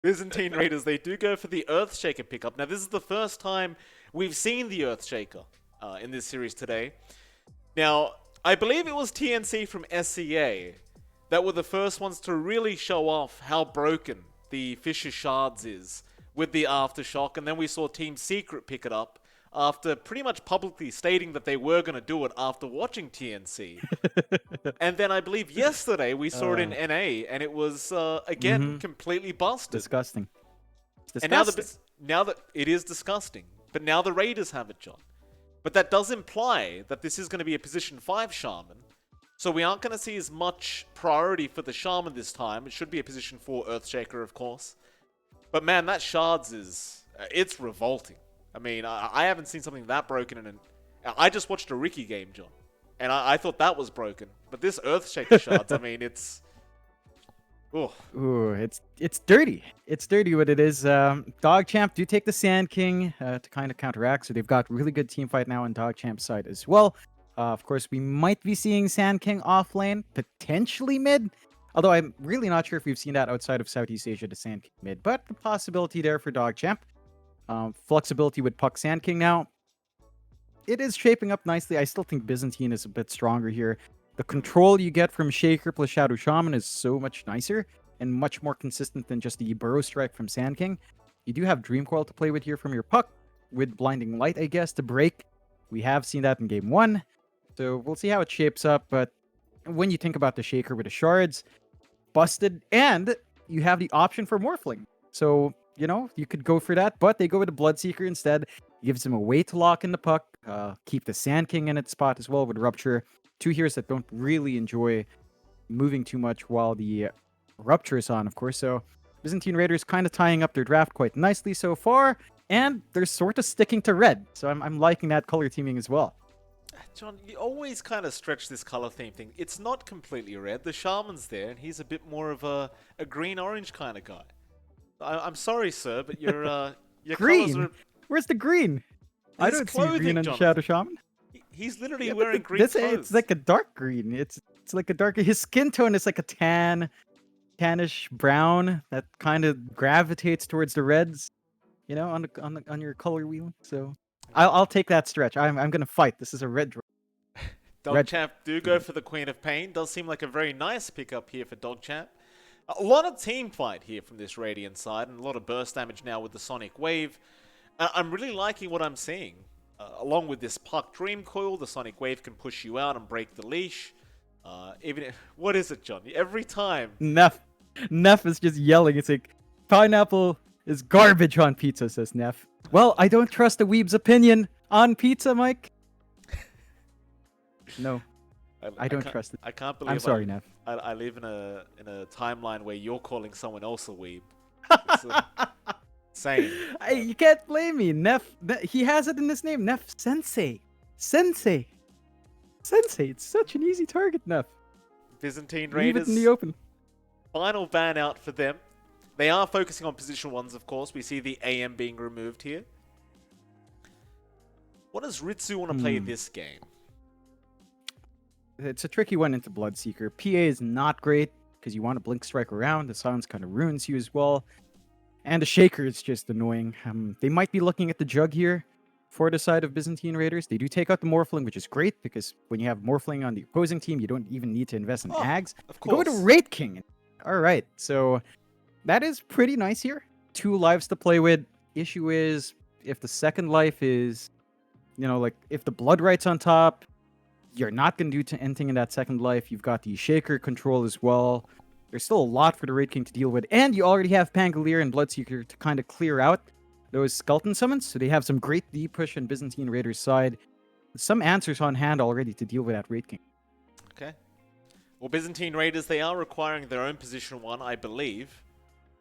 Byzantine Raiders, they do go for the Earthshaker pickup. Now, this is the first time we've seen the Earthshaker in this series today. Now, I believe it was TNC from SCA that were the first ones to really show off how broken the Fisher Shards is with the Aftershock, and then we saw Team Secret pick it up after pretty much publicly stating that they were going to do it after watching TNC. And then I believe yesterday we saw it in NA, and it was, again, completely busted. Disgusting. It's And disgusting. now that it is disgusting, but now the Raiders have it, John. But that does imply that this is going to be a position 5 Shaman. So we aren't going to see as much priority for the Shaman this time. It should be a position 4 Earthshaker, of course. But man, that Shards is... it's revolting. I mean, I haven't seen something that broken in an... I just watched a Ricky game, John. And I thought that was broken. But this Earthshaker Shards, I mean, it's... Oh. Ooh, it's dirty. It's dirty what it is. DogChamp do take the Sand King to kind of counteract, so they've got really good team fight now on DogChamp's side as well. Of course, we might be seeing Sand King off lane, potentially mid. Although I'm really not sure if we've seen that outside of Southeast Asia to Sand King mid, but the possibility there for DogChamp. Flexibility with Puck Sand King now. It is shaping up nicely. I still think Byzantine is a bit stronger here. The control you get from Shaker plus Shadow Shaman is so much nicer and much more consistent than just the Burrow Strike from Sand King. You do have Dream Coil to play with here from your Puck, with Blinding Light, I guess, to break. We have seen that in Game 1, so we'll see how it shapes up, but when you think about the Shaker with the Shards, busted, and you have the option for Morphling. So, you know, you could go for that, but they go with the Bloodseeker instead. Gives them a way to lock in the Puck, keep the Sand King in its spot as well with Rupture. Two heroes that don't really enjoy moving too much while the Rupture is on, of course. So Byzantine Raiders kind of tying up their draft quite nicely so far, and they're sort of sticking to red. So I'm liking that color teaming as well. John, you always kind of stretch this color theme thing. It's not completely red. The Shaman's there, and he's a bit more of a green-orange kind of guy. I'm sorry, sir, but your Green? colors are... Where's the green? I His don't see clothing, green on Jonathan. Shadow Shaman. He's literally Yeah, but wearing green clothes. It's like a dark green. It's like a dark. His skin tone is like a tannish brown that kind of gravitates towards the reds. You know, on your color wheel. So I'll take that stretch. I'm gonna fight. This is a red. DogChamp do go for the Queen of Pain. Does seem like a very nice pickup here for DogChamp. A lot of team fight here from this Radiant side, and a lot of burst damage now with the Sonic Wave. I'm really liking what I'm seeing. Along with this Puck Dream Coil, the Sonic Wave can push you out and break the leash. What is it, John? Every time. Neff is just yelling. It's like, pineapple is garbage on pizza, says Neff. Well, I don't trust the weeb's opinion on pizza, Mike. No, I don't trust it. I can't believe. I'm sorry, Neff. I live in a timeline where you're calling someone else a weeb. It's insane. Hey, you can't blame me. Neff, he has it in his name. Neff Sensei. Sensei. It's such an easy target, Neff. Byzantine Leave Raiders. it in the open. Final ban out for them. They are focusing on position 1s, of course. We see the AM being removed here. What does Ritsu want to play this game? It's a tricky one into Bloodseeker. PA is not great because you want to Blink Strike around. The silence kind of ruins you as well. And the Shaker is just annoying. They might be looking at the Jug here for the side of Byzantine Raiders. They do take out the Morphling, which is great because when you have Morphling on the opposing team, you don't even need to invest in Ags. Of Go course. with a Wraith King. All right, so that is pretty nice here. 2 lives to play with. Issue is if the second life is, you know, like if the Blood Right's on top, you're not going to do anything in that second life. You've got the Shaker control as well. There's still a lot for the Wraith King to deal with. And you already have Pangolier and Bloodseeker to kind of clear out those Skeleton summons. So they have some great D-push on Byzantine Raiders' side. Some answers on hand already to deal with that Wraith King. Okay. Well, Byzantine Raiders, they are requiring their own position 1, I believe.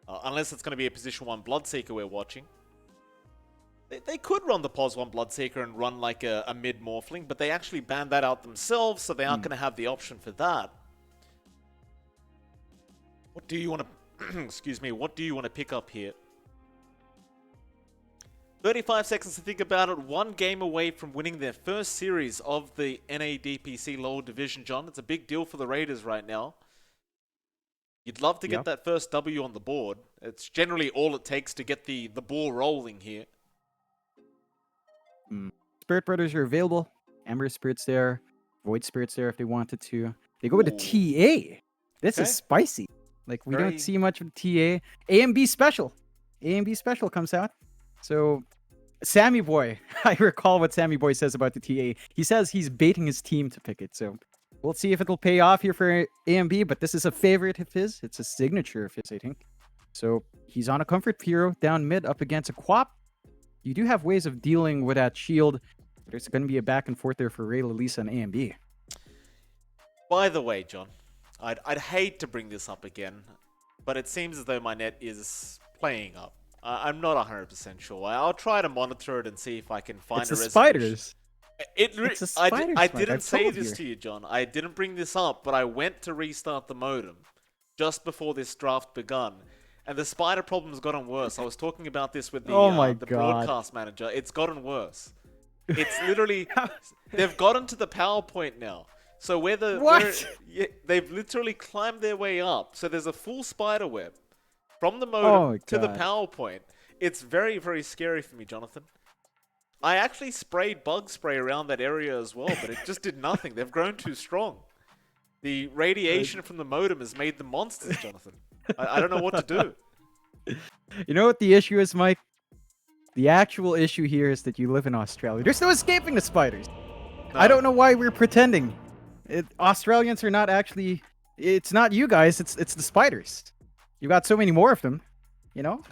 Unless it's going to be a position 1 Bloodseeker we're watching. They could run the pos 1 Bloodseeker and run like a mid-Morphling, but they actually banned that out themselves, so they aren't going to have the option for that. What do you want to... excuse me, what do you want to pick up here? 35 seconds to think about it. 1 game away from winning their first series of the NA DPC lower division, John. It's a big deal for the Raiders right now. You'd love to get Yep. that first W on the board. It's generally all it takes to get the ball rolling here. Spirit Brothers are available. Ember Spirits there. Void Spirits there if they wanted to. They go with a Ooh. TA. This Okay. is spicy. Like, we Very- don't see much of TA. A and B special. A and B special comes out. So, Sammy Boy. I recall what Sammy Boy says about the TA. He says he's baiting his team to pick it. So, we'll see if it'll pay off here for A and B. But this is a favorite of his. It's a signature of his, I think. So, he's on a Comfort Hero down mid up against a Quap. You do have ways of dealing with that shield. There's going to be a back and forth there for Ray, Lisa, and A and B. By the way, John, I'd hate to bring this up again, but it seems as though my net is playing up. I'm not 100% sure. I'll try to monitor it and see if I can find It's a the resolution. spiders. It's the spiders, I Mike. didn't I've say told this you. to you, John. I didn't bring this up, but I went to restart the modem just before this draft begun. And the spider problem's gotten worse. I was talking about this with the, Oh my the God. broadcast manager. It's gotten worse. It's literally... they've gotten to the PowerPoint now. So What? they've literally climbed their way up. So there's a full spider web from the Oh modem my to the God. PowerPoint. It's very, very scary for me, Jonathan. I actually sprayed bug spray around that area as well, but it just did nothing. They've grown too strong. The radiation from the modem has made them monsters, Jonathan. I don't know what to do. You know what the issue is, Mike? The actual issue here is that you live in Australia. There's no escaping the spiders. I don't know why we're pretending. Australians are not actually... It's not you guys, it's the spiders. You got so many more of them, you know?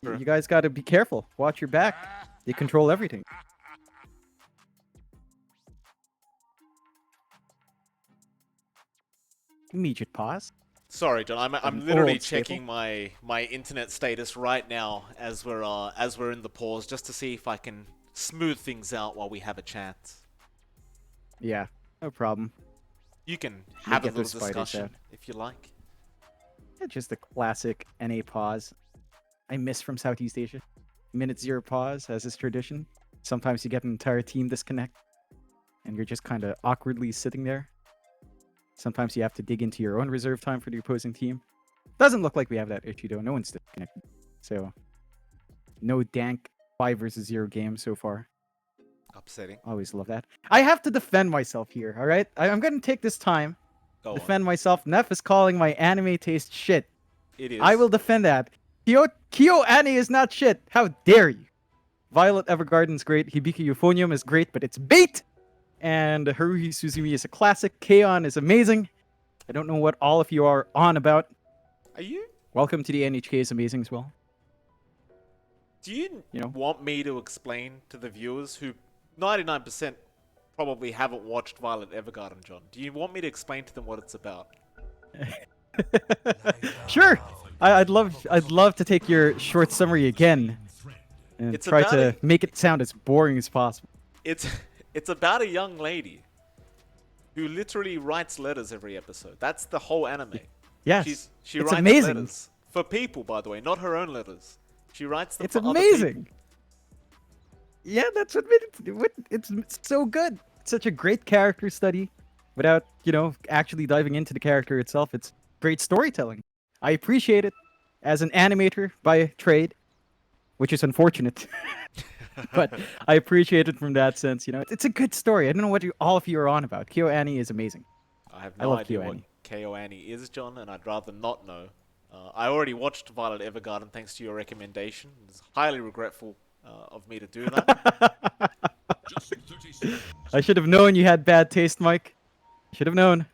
Sure. You guys got to be careful. Watch your back. They control everything. Immediate pause. Sorry, John. I'm An literally old staple. checking my internet status right now as we're in the pause, just to see if I can smooth things out while we have a chat. Yeah, no problem. You can have a get those little spiders discussion out. if you like. Yeah, just the classic NA pause. I miss from Southeast Asia. Minute zero pause, as is tradition. Sometimes you get an entire team disconnect, and you're just kind of awkwardly sitting there. Sometimes you have to dig into your own reserve time for the opposing team. Doesn't look like we have that issue though. No one's disconnected. So, no dank 5 versus 0 game so far. Upsetting. Always love that. I have to defend myself here, alright? I'm going to take this time Go on. defend myself. Neff is calling my anime taste shit. It is. I will defend that. Kyo Annie is not shit. How dare you? Violet Evergarden's great. Hibiki Euphonium is great, but it's bait. And Haruhi Suzumi is a classic. K-On is amazing. I don't know what all of you are on about. Are you? Welcome to the NHK is amazing as well. Do you, You know? want me to explain to the viewers who 99% probably haven't watched Violet Evergarden, John? Do you want me to explain to them what it's about? Sure. I'd love to take your short summary again and It's try about to it. make it sound as boring as possible. It's about a young lady who literally writes letters every episode. That's the whole anime. Yes. She it's writes amazing. letters for people, by the way, not her own letters. She writes them It's for other amazing. people. Yeah, that's what made it. It's so good. It's such a great character study without, actually diving into the character itself. It's great storytelling. I appreciate it as an animator by trade, which is unfortunate. But I appreciate it from that sense. It's a good story. I don't know what all of you are on about. Kyo Annie is amazing. I have I no love idea KyoAni. what KyoAni is, John, and I'd rather not know. I already watched Violet Evergarden thanks to your recommendation. It's highly regretful of me to do that. I should have known you had bad taste, Mike. Should have known.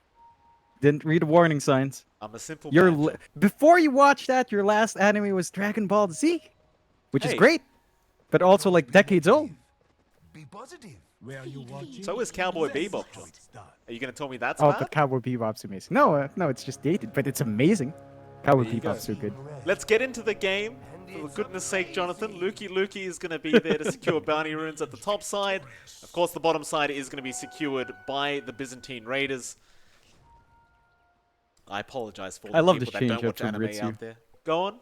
Didn't read the warning signs. I'm a simple man, John. Before you watched that, your last anime was Dragon Ball Z, which is Hey. great, but also like decades old. Be positive. Where are you watching? So is Cowboy Bebop, John. Are you going to tell me that's Oh, bad? but Cowboy Bebop's amazing. No, it's just dated, but it's amazing. Cowboy There you go. Bebop's so good. Let's get into the game. For goodness sake, Jonathan, Lukey is going to be there to secure bounty runes at the top side. Of course, the bottom side is going to be secured by the Byzantine Raiders. I apologize for all I the love the people that don't change up watch from anime Ritsu. out there. Go on.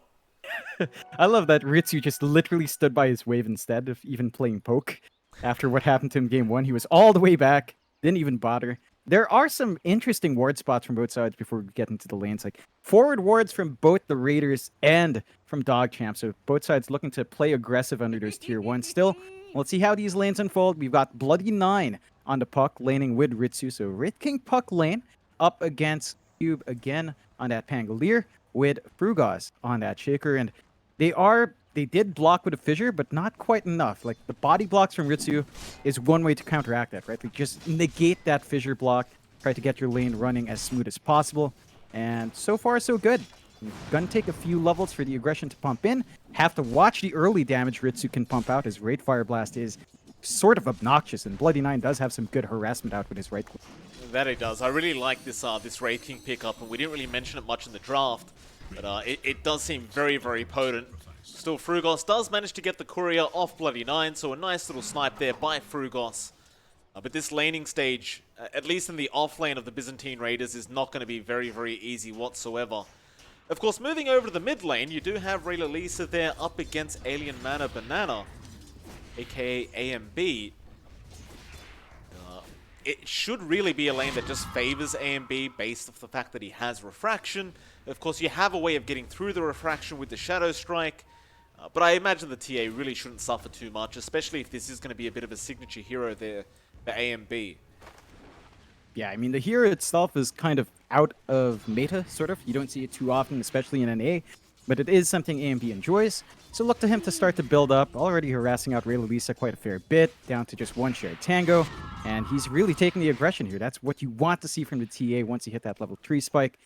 I love that Ritsu just literally stood by his wave instead of even playing poke. After what happened to him game 1, he was all the way back, didn't even bother. There are some interesting ward spots from both sides before we get into the lanes. Like forward wards from both the Raiders and from DogChamp. So both sides looking to play aggressive under those tier 1 still. Let's see how these lanes unfold. We've got Bloody 9 on the puck laning with Ritsu. So Rit King puck lane up against Cube again on that Pangolier with Frugos on that Shaker. And they did block with a fissure, but not quite enough. Like the body blocks from Ritsu is one way to counteract that, right? Like just negate that fissure block, try to get your lane running as smooth as possible. And so far, so good. Gonna take a few levels for the aggression to pump in. Have to watch the early damage Ritsu can pump out, as Raid Fire Blast is sort of obnoxious, and Bloody 9 does have some good harassment out with his right click. That it does. I really like this this Raid King pickup, and we didn't really mention it much in the draft, but it does seem very, very potent. Still, Frugos does manage to get the courier off Bloody 9, so a nice little snipe there by Frugos. But this laning stage, at least in the off lane of the Byzantine Raiders, is not going to be very, very easy whatsoever. Of course, moving over to the mid lane, you do have Rayla Lisa there up against Alien Mana Banana, aka AMB. It should really be a lane that just favors AMB based off the fact that he has Refraction. Of course, you have a way of getting through the Refraction with the Shadow Strike. But I imagine the TA really shouldn't suffer too much, especially if this is going to be a bit of a signature hero there for AMB. Yeah, I mean, the hero itself is kind of out of meta, sort of. You don't see it too often, especially in NA, but it is something AMB enjoys. So look to him to start to build up, already harassing out Rayla Lisa quite a fair bit, down to just one shared tango, and he's really taking the aggression here. That's what you want to see from the TA once you hit that level 3 spike.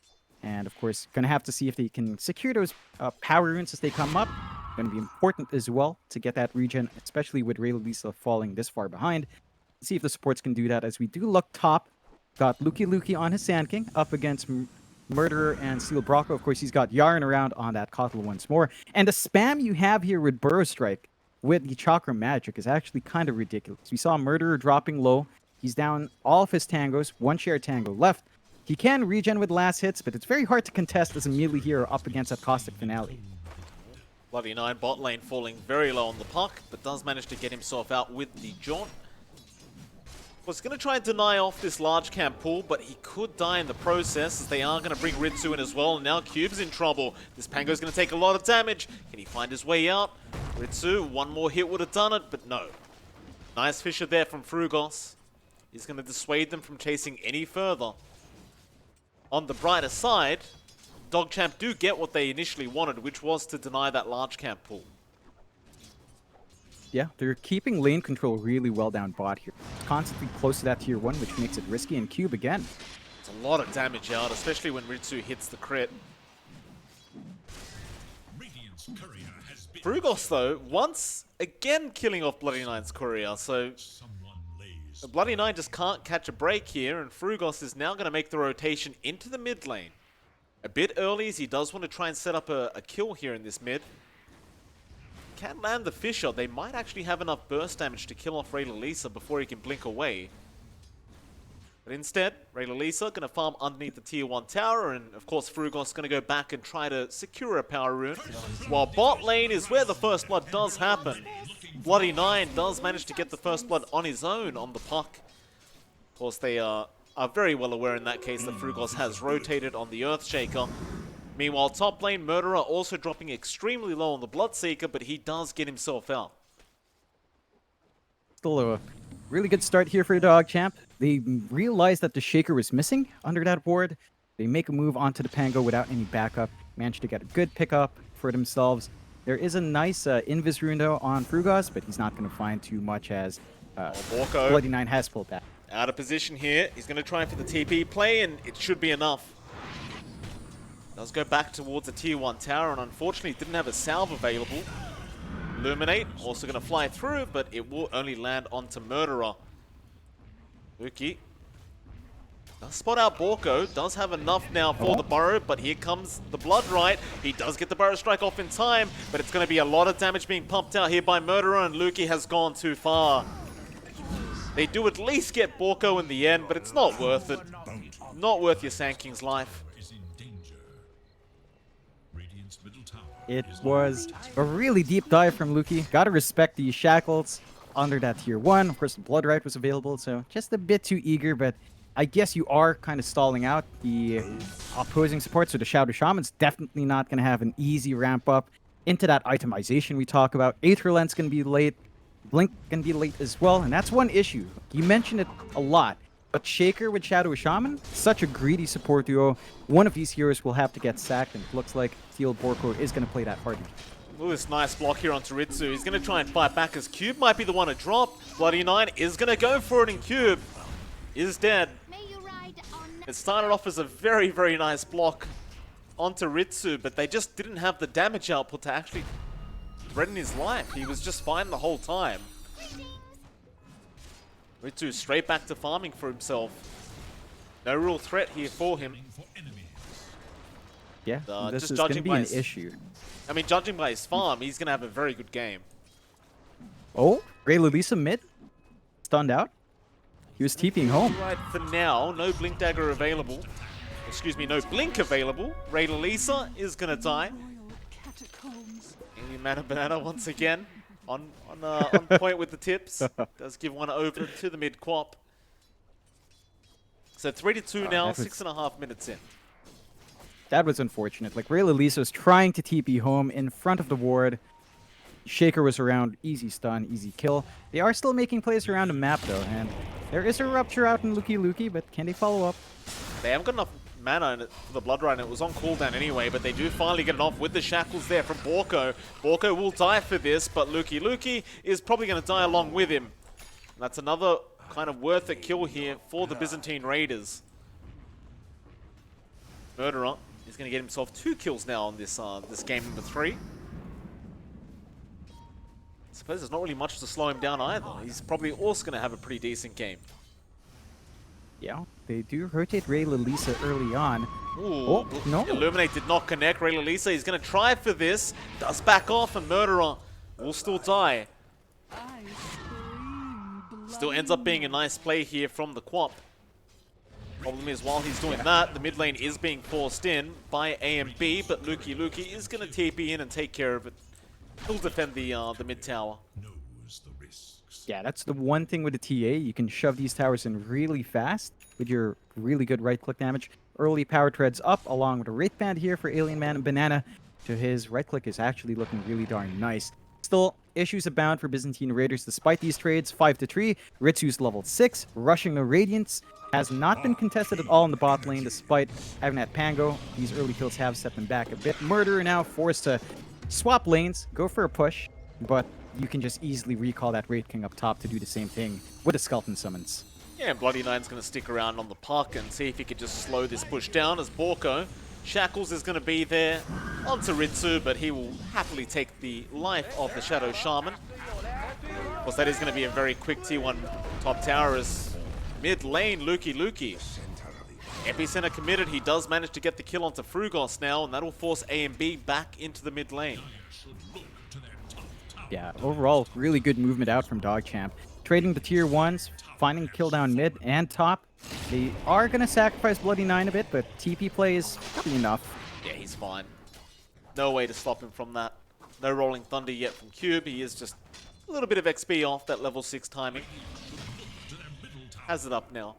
And of course, gonna have to see if they can secure those power runes as they come up. Going to be important as well to get that regen, especially with Rayla Lisa falling this far behind. See if the supports can do that as we do look top. Got Luki on his Sand King up against Murderer and Steel Brocco. Of course, he's got Yarn around on that Kotl once more. And the spam you have here with Burrow Strike with the Chakra Magic is actually kind of ridiculous. We saw Murderer dropping low. He's down all of his tangos, one share tango left. He can regen with last hits, but it's very hard to contest as a melee hero up against that Caustic Finale. Bloody 9 bot lane falling very low on the puck, but does manage to get himself out with the jaunt. Was going to try and deny off this large camp pool, but he could die in the process as they are going to bring Ritsu in as well, and now Cube's in trouble. This Pango's going to take a lot of damage. Can he find his way out? Ritsu, one more hit would have done it, but no. Nice fisher there from Frugos. He's going to dissuade them from chasing any further. On the brighter side, DogChamp do get what they initially wanted, which was to deny that large camp pool. Yeah, they're keeping lane control really well down bot here. Constantly close to that tier 1, which makes it risky, and Cube again. It's a lot of damage out, especially when Ritsu hits the crit. Frugos, though, once again killing off Bloody 9's courier, so Bloody 9 just can't catch a break here, and Frugos is now going to make the rotation into the mid lane. A bit early as he does want to try and set up a kill here in this mid. Can land the Fisher. They might actually have enough burst damage to kill off Rayla Lisa before he can blink away. But instead, Rayla Lisa going to farm underneath the tier 1 tower, and of course Frugos going to go back and try to secure a power rune. While bot lane is where the first blood does happen. Bloody 9 does manage to get the first blood on his own on the puck. Of course, they are very well aware in that case that Frugos has rotated on the Earthshaker. Meanwhile, top lane, Murderer also dropping extremely low on the Bloodseeker, but he does get himself out. Still a really good start here for DogChamp. They realized that the Shaker was missing under that ward. They make a move onto the Pango without any backup. Managed to get a good pickup for themselves. There is a nice Invis rune though on Frugos, but he's not going to find too much as Bloody 9 has pulled back. Out of position here. He's going to try for the TP play, and it should be enough. Does go back towards the tier 1 tower, and unfortunately didn't have a salve available. Illuminate, also going to fly through, but it will only land onto Murderer. Luki does spot out Borko, does have enough now for the burrow, but here comes the Blood Right. He does get the burrow strike off in time, but it's going to be a lot of damage being pumped out here by Murderer, and Luki has gone too far. They do at least get Borko in the end, but it's not worth it. Not worth your Sand King's life. It was a really deep dive from Luki. Gotta respect the shackles under that tier 1. Of course, the Blood Right was available, so just a bit too eager, but I guess you are kind of stalling out the opposing support, so the Shadow Shaman's definitely not going to have an easy ramp up into that itemization we talk about. Aether Lens going to be late, Blink going to be late as well, and that's one issue. You mentioned it a lot, but Shaker with Shadow Shaman, such a greedy support duo. One of these heroes will have to get sacked, and it looks like Teal Borko is going to play that hard. Ooh, this nice block here onto Ritsu. He's going to try and fight back as Cube might be the one to drop. Bloody Nine is going to go for it, and Cube is dead. It started off as a very, very nice block onto Ritsu, but they just didn't have the damage output to actually threaten his life. He was just fine the whole time. Ritsu straight back to farming for himself. No real threat here for him. Yeah, this just is going to judging be by an his- issue. I mean, judging by his farm, he's going to have a very good game. Oh, Ray Lalisa mid. Stunned out. He was TPing home. Right for now, no Blink Dagger available. Excuse me, no Blink available. Ray Lalisa is going to die. Alien Man and Banana once again on point with the tips. Does give one over to the mid quap. So 3-2 now, that was- 6.5 minutes in. That was unfortunate. Like, Ray Lalisa was trying to TP home in front of the ward. Shaker was around, easy stun, easy kill. They are still making plays around the map, though, and there is a rupture out in Luki, but can they follow up? They haven't got enough mana in it for the Blood Ride, and it was on cooldown anyway, but they do finally get it off with the shackles there from Borko. Borko will die for this, but Luki is probably going to die along with him. And that's another kind of worth a kill here for the Byzantine Raiders. Murderer is going to get himself 2 kills now on this this game number 3. I suppose there's not really much to slow him down either. He's probably also going to have a pretty decent game. Yeah, they do rotate Ray Lalisa early on. Ooh, Oh, no. Illuminate did not connect. Ray Lalisa, he's going to try for this. Does back off, and Murderer will still die. Still ends up being a nice play here from the Quap. Problem is, while he's doing that, the mid lane is being forced in by AMB, but Luki is going to TP in and take care of it. He'll defend the mid tower. Yeah, that's the one thing with the TA. You can shove these towers in really fast with your really good right-click damage. Early power treads up along with a Wraith Band here for Alien Man and Banana. So his right-click is actually looking really darn nice. Still, issues abound for Byzantine Raiders despite these trades. 5-3. Ritsu's level 6. Rushing the Radiance has not been contested at all in the bot lane despite having that Pango. These early kills have set them back a bit. Murderer now forced to swap lanes, go for a push, but you can just easily recall that Wraith King up top to do the same thing with the Skeleton Summons. Yeah, and Bloody Nine's going to stick around on the park and see if he can just slow this push down as Borko. Shackles is going to be there onto Ritsu, but he will happily take the life of the Shadow Shaman. Of course, that is going to be a very quick T1 top tower as mid lane, Luki. Epicenter committed. He does manage to get the kill onto Frugos now, and that'll force AMB back into the mid lane. Yeah, overall, really good movement out from DogChamp. Trading the tier 1s, finding kill down mid and top. They are going to sacrifice Bloody Nine a bit, but TP play is probably enough. Yeah, he's fine. No way to stop him from that. No Rolling Thunder yet from Cube. He is just a little bit of XP off that level 6 timing. Has it up now.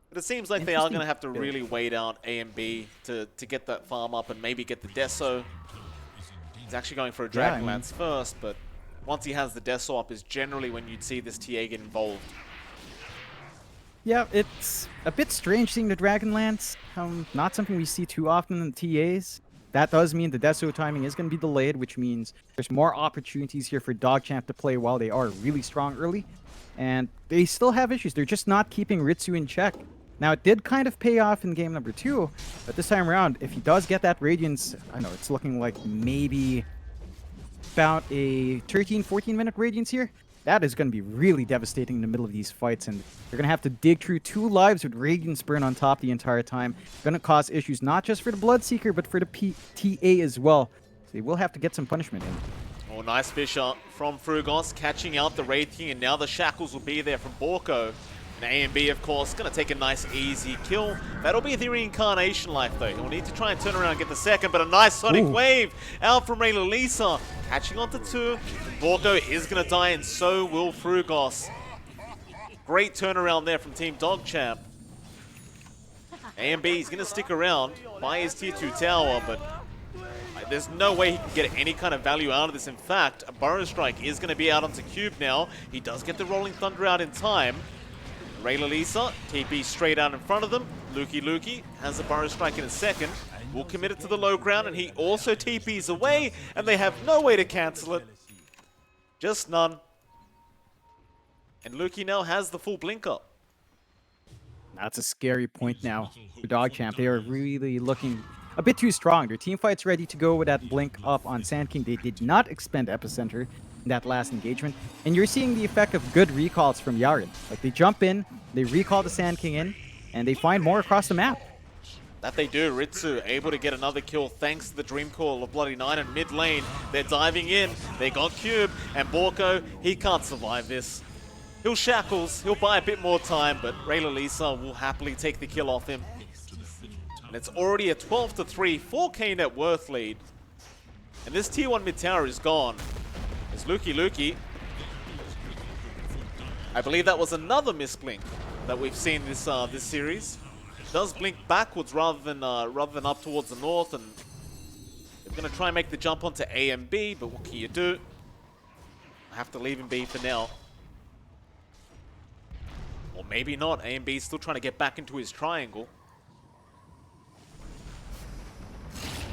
But it seems like they are going to have to really wait out A and B to get that farm up and maybe get the Deso. He's actually going for a Dragonlance first, but once he has the Deso up is generally when you'd see this TA get involved. Yeah, it's a bit strange seeing the Dragonlance. Not something we see too often in the TAs. That does mean the Deso timing is going to be delayed, which means there's more opportunities here for DogChamp to play while they are really strong early. And they still have issues. They're just not keeping Ritsu in check. Now, it did kind of pay off in game number 2, but this time around, if he does get that Radiance, I know it's looking like maybe about a 13-14 minute Radiance here. That is going to be really devastating in the middle of these fights, and they're going to have to dig through 2 lives with Radiance burn on top the entire time. Going to cause issues not just for the Bloodseeker, but for the TA as well. So they will have to get some punishment in. Oh, nice fish up from Frugos, catching out the Wraith King, and now the Shackles will be there from Borko. And AMB, of course, going to take a nice, easy kill. That'll be the reincarnation life, though. He'll need to try and turn around and get the second, but a nice Sonic Wave out from Ray Lalisa. Catching onto 2. Borko is going to die, and so will Frugos. Great turnaround there from Team DogChamp. AMB is going to stick around, buy his tier 2 tower, but there's no way he can get any kind of value out of this. In fact, a Burrow Strike is going to be out onto Cube now. He does get the Rolling Thunder out in time. Ray Lalisa, TP straight out in front of them. Lukey has a Burrow Strike in a second. Will commit it to the low ground, and he also TPs away, and they have no way to cancel it. Just none. And Lukey now has the full blink up. That's a scary point now for DogChamp. They are really looking a bit too strong. Their team fight's ready to go with that blink up on Sand King. They did not expend Epicenter in that last engagement. And you're seeing the effect of good recalls from Yaren. Like, they jump in, they recall the Sand King in, and they find more across the map. That they do. Ritsu able to get another kill thanks to the Dream Call of Bloody Nine. And mid lane, they're diving in. They got Cube, and Borko, he can't survive this. He'll shackles, he'll buy a bit more time, but Ray Lalisa will happily take the kill off him. And it's already a 12-3, 4k net worth lead. And this tier 1 mid tower is gone. It's Lukey. I believe that was another misblink that we've seen this this series. It does blink backwards rather than up towards the north, and they're gonna try and make the jump onto A and B, but what can you do? I have to leave him B for now. Or maybe not. A and B is still trying to get back into his triangle.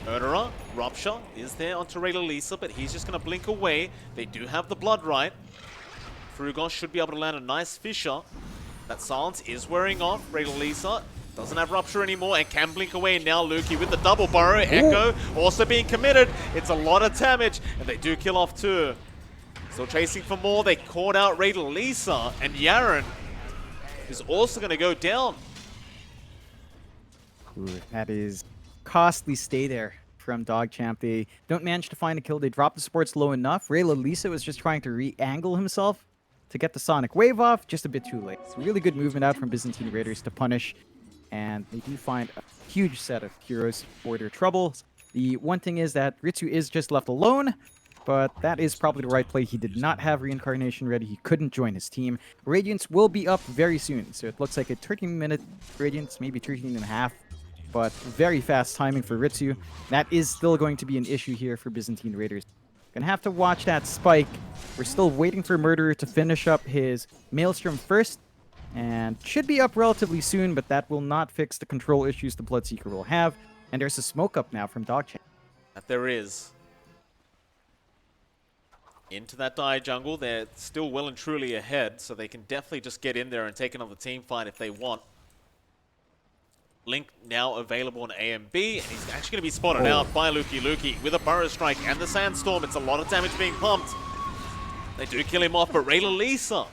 Murderer, Rupture is there onto Ray Lalisa, but he's just going to blink away. They do have the blood right. Frugos should be able to land a nice Fissure. That silence is wearing off. Ray Lalisa doesn't have Rupture anymore and can blink away. Now Lukey with the double burrow. Echo also being committed. It's a lot of damage, and they do kill off too. Still chasing for more. They caught out Ray Lalisa, and Yaren is also going to go down. Ooh, that is costly stay there from DogChamp. They don't manage to find a kill. They drop the supports low enough. Ray Lalisa was just trying to re-angle himself to get the Sonic Wave off, just a bit too late. It's really good movement out from Byzantine Raiders to punish, and they do find a huge set of heroes for their troubles. The one thing is that Ritsu is just left alone, but that is probably the right play. He did not have Reincarnation ready. He couldn't join his team. Radiance will be up very soon, so it looks like a 13-minute Radiance, maybe 13 and a half, but very fast timing for Ritsu. That is still going to be an issue here for Byzantine Raiders. Gonna have to watch that spike. We're still waiting for Murderer to finish up his Maelstrom first, and should be up relatively soon, but that will not fix the control issues the Bloodseeker will have. And there's a smoke up now from DogChamp. That there is. Into that dire jungle, they're still well and truly ahead, so they can definitely just get in there and take another team fight if they want. Link now available on A and B, and he's actually going to be spotted out by Lukey with a Burrow Strike and the Sandstorm. It's a lot of damage being pumped. They do kill him off, but Ray Lalisa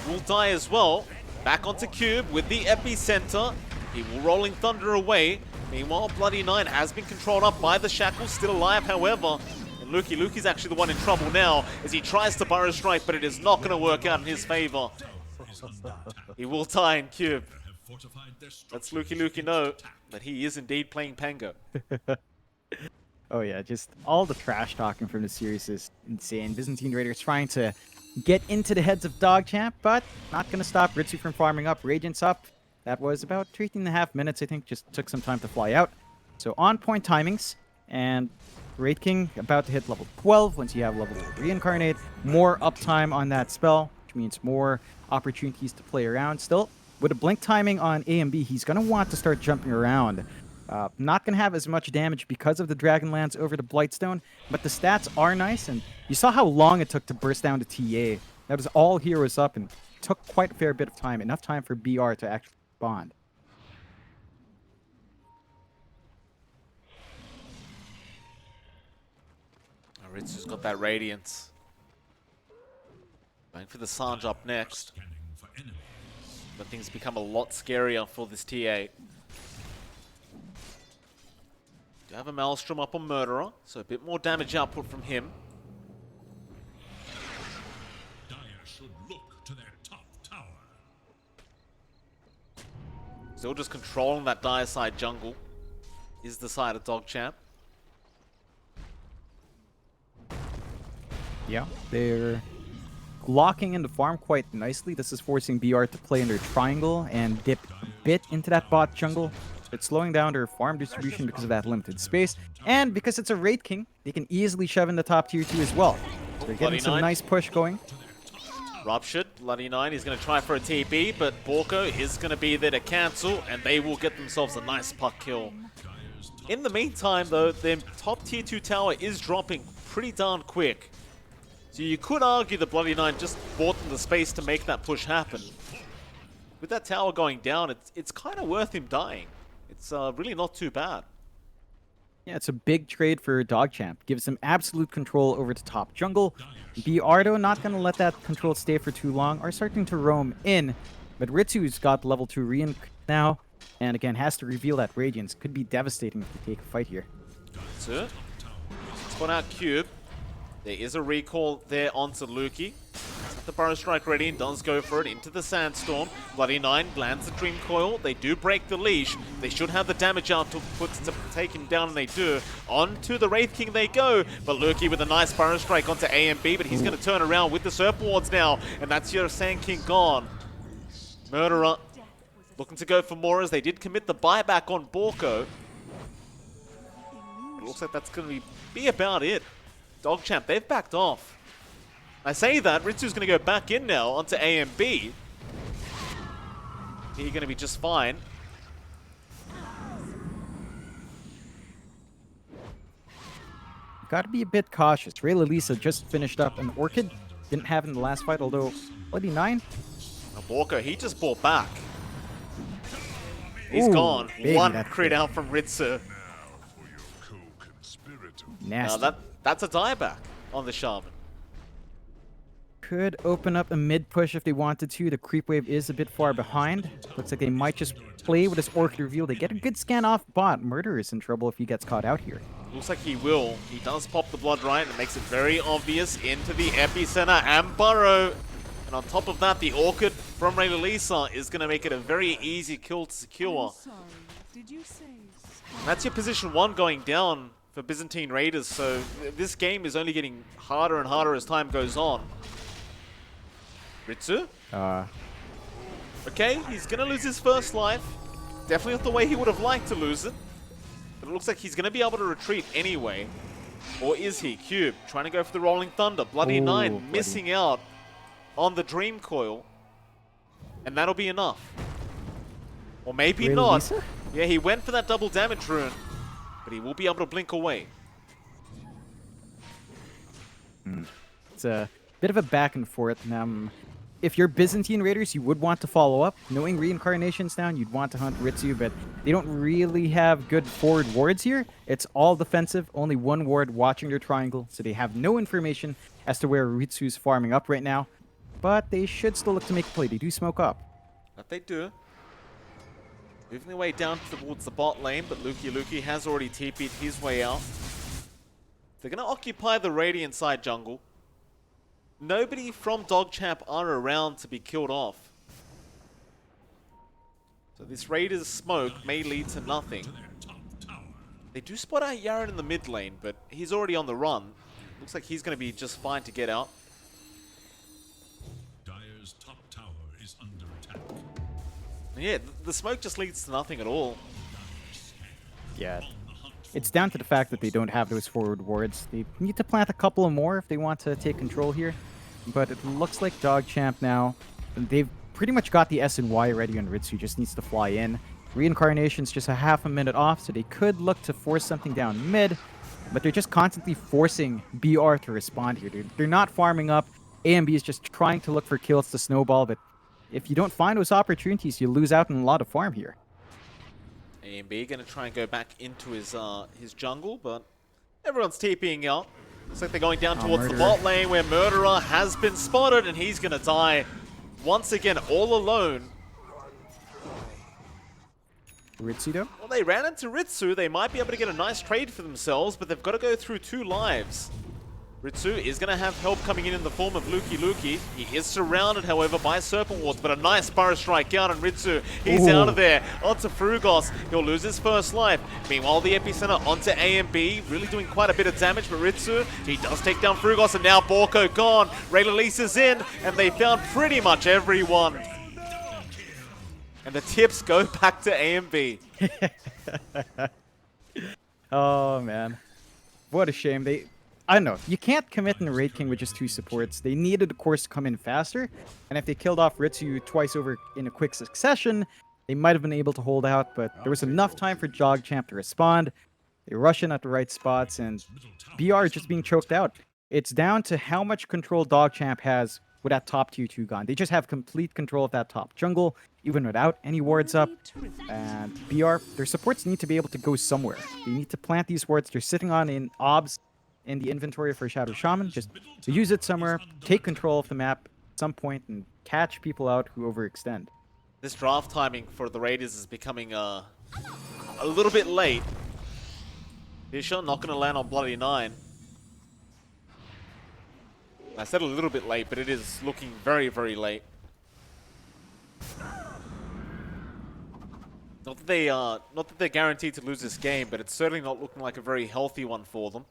will die as well. Back onto Cube with the Epicenter. He will Rolling Thunder away. Meanwhile, Bloody Nine has been controlled up by the Shackles, still alive, however. And Lukey's actually the one in trouble now as he tries to Burrow Strike, but it is not going to work out in his favor. He will die in Cube. Let's Lukey know that he is indeed playing Pango. Oh yeah, just all the trash talking from the series is insane. Byzantine Raiders trying to get into the heads of DogChamp, but not going to stop Ritsu from farming up. Radiance up. That was about 13.5 minutes, I think. Just took some time to fly out. So on point timings, and Raid King about to hit level 12. Once you have level 12 Reincarnate, more uptime on that spell, which means more opportunities to play around. Still, with a blink timing on A and B, he's going to want to start jumping around. Not going to have as much damage because of the Dragonlance over the Blightstone, but the stats are nice, and you saw how long it took to burst down the TA. That was all heroes up, and took quite a fair bit of time, enough time for BR to actually respond. Ritsu's got that Radiance. Going for the Sanj up next. But things become a lot scarier for this TA. Do have a Maelstrom up on Murderer, so a bit more damage output from him. Dire should look to their top tower. Still just controlling that dire side jungle is the side of DogChamp. Yeah, they're locking in the farm quite nicely. This is forcing BR to play in their triangle and dip a bit into that bot jungle. It's slowing down their farm distribution because of that limited space. And because it's a Raid King, they can easily shove in the top tier 2 as well. So they're getting some nice push going. Ruptured, Bloody 9 is going to try for a TP, but Borko is going to be there to cancel, and they will get themselves a nice puck kill. In the meantime, though, their top tier 2 tower is dropping pretty darn quick. So you could argue that Bloody 9 just bought them the space to make that push happen. With that tower going down, it's kind of worth him dying. It's really not too bad. Yeah, it's a big trade for DogChamp. Gives him absolute control over the top jungle. BR, though, not going to let that control stay for too long, are starting to roam in. But Ritsu's got level 2 Reinc now, and again, has to reveal that Radiance. Could be devastating if they take a fight here. So, spot out Cube. There is a recall there onto Lukey. The Burrow Strike ready and does go for it into the Sandstorm. Bloody 9 lands the Dream Coil. They do break the leash. They should have the damage out to take him down, and they do. Onto the Wraith King they go. But Lukey with a nice Burrow Strike onto A and B, but he's going to turn around with the Serpent Wards now. And that's your Sand King gone. Murderer looking to go for more as they did commit the buyback on Borko. It looks like that's going to be about it. DogChamp, they've backed off. I say that, Ritsu's going to go back in now onto A and B. He's going to be just fine. Got to be a bit cautious. Ray Lalisa just finished up an Orchid. Didn't have in the last fight, although Bloody 9. Now Borko, he just bought back. He's Ooh, gone. baby, One crit out from Ritsu. Nasty. Now that's a dieback on the Shaman. Could open up a mid push if they wanted to. The creep wave is a bit far behind. Looks like they might just play with this Orchid reveal. They get a good scan off bot. Murder is in trouble if he gets caught out here. Looks like he will. He does pop the Blood Riot and makes it very obvious into the epicenter and Burrow. And on top of that, the Orchid from Ray Lalisa is going to make it a very easy kill to secure. And that's your position 1 going down for Byzantine Raiders. So this game is only getting harder and harder as time goes on. Ritsu? Okay, he's going to lose his first life. Definitely not the way he would have liked to lose it. But it looks like he's going to be able to retreat anyway. Or is he? Cube trying to go for the Rolling Thunder. Bloody 9 missing out on the Dream Coil. And that'll be enough. Or maybe Ray not. Lalisa? Yeah, he went for that double damage rune. But he will be able to blink away. It's a bit of a back and forth. If you're Byzantine Raiders, you would want to follow up. Knowing Reincarnation's down, you'd want to hunt Ritsu, but they don't really have good forward wards here. It's all defensive, only one ward watching their triangle, so they have no information as to where Ritsu's farming up right now. But they should still look to make a play. They do smoke up. That they do. Moving their way down towards the bot lane, but Lukey has already TP'd his way out. They're going to occupy the Radiant side jungle. Nobody from DogChamp are around to be killed off. So this Raiders smoke may lead to nothing. They do spot out Yaren in the mid lane, but he's already on the run. Looks like he's going to be just fine to get out. Dire's top tower is under attack. And yeah, the smoke just leads to nothing at all. Yeah. It's down to the fact that they don't have those forward wards. They need to plant a couple of more if they want to take control here. But it looks like DogChamp now, they've pretty much got the S and Y ready on Ritsu, just needs to fly in. Reincarnation's just a half a minute off, so they could look to force something down mid, but they're just constantly forcing BR to respond here. They're not farming up. AMB is just trying to look for kills to snowball, but if you don't find those opportunities, you lose out on a lot of farm here. AMB going to try and go back into his jungle, but everyone's TPing out. Looks like they're going down towards the bot lane where Murderer has been spotted, and he's going to die once again all alone. Ritsu though? Well, they ran into Ritsu. They might be able to get a nice trade for themselves, but they've got to go through 2 lives. Ritsu is going to have help coming in the form of Luki. He is surrounded, however, by Serpent Wards, but a nice Burrow Strike out on Ritsu. He's out of there. Onto Frugos. He'll lose his first life. Meanwhile, the Epicenter onto AMB, really doing quite a bit of damage, but Ritsu, he does take down Frugos, and now Borko gone. Raylalise is in, and they found pretty much everyone. And the tips go back to AMB. Oh, man. What a shame. I don't know. You can't commit in a Raid King with just 2 supports. They needed, of course, to come in faster. And if they killed off Ritsu twice over in a quick succession, they might have been able to hold out. But there was enough time for DogChamp to respond. They rush in at the right spots, and BR is just being choked out. It's down to how much control DogChamp has with that top tier 2 gun. They just have complete control of that top jungle, even without any wards up. And BR, their supports need to be able to go somewhere. They need to plant these wards they're sitting on in obs in the inventory for Shadow Shaman, just to use it somewhere, take control of the map at some point, and catch people out who overextend. This draft timing for the Raiders is becoming a little bit late. Fisher not going to land on Bloody 9. I said a little bit late, but it is looking very, very late. Not that they're guaranteed to lose this game, but it's certainly not looking like a very healthy one for them.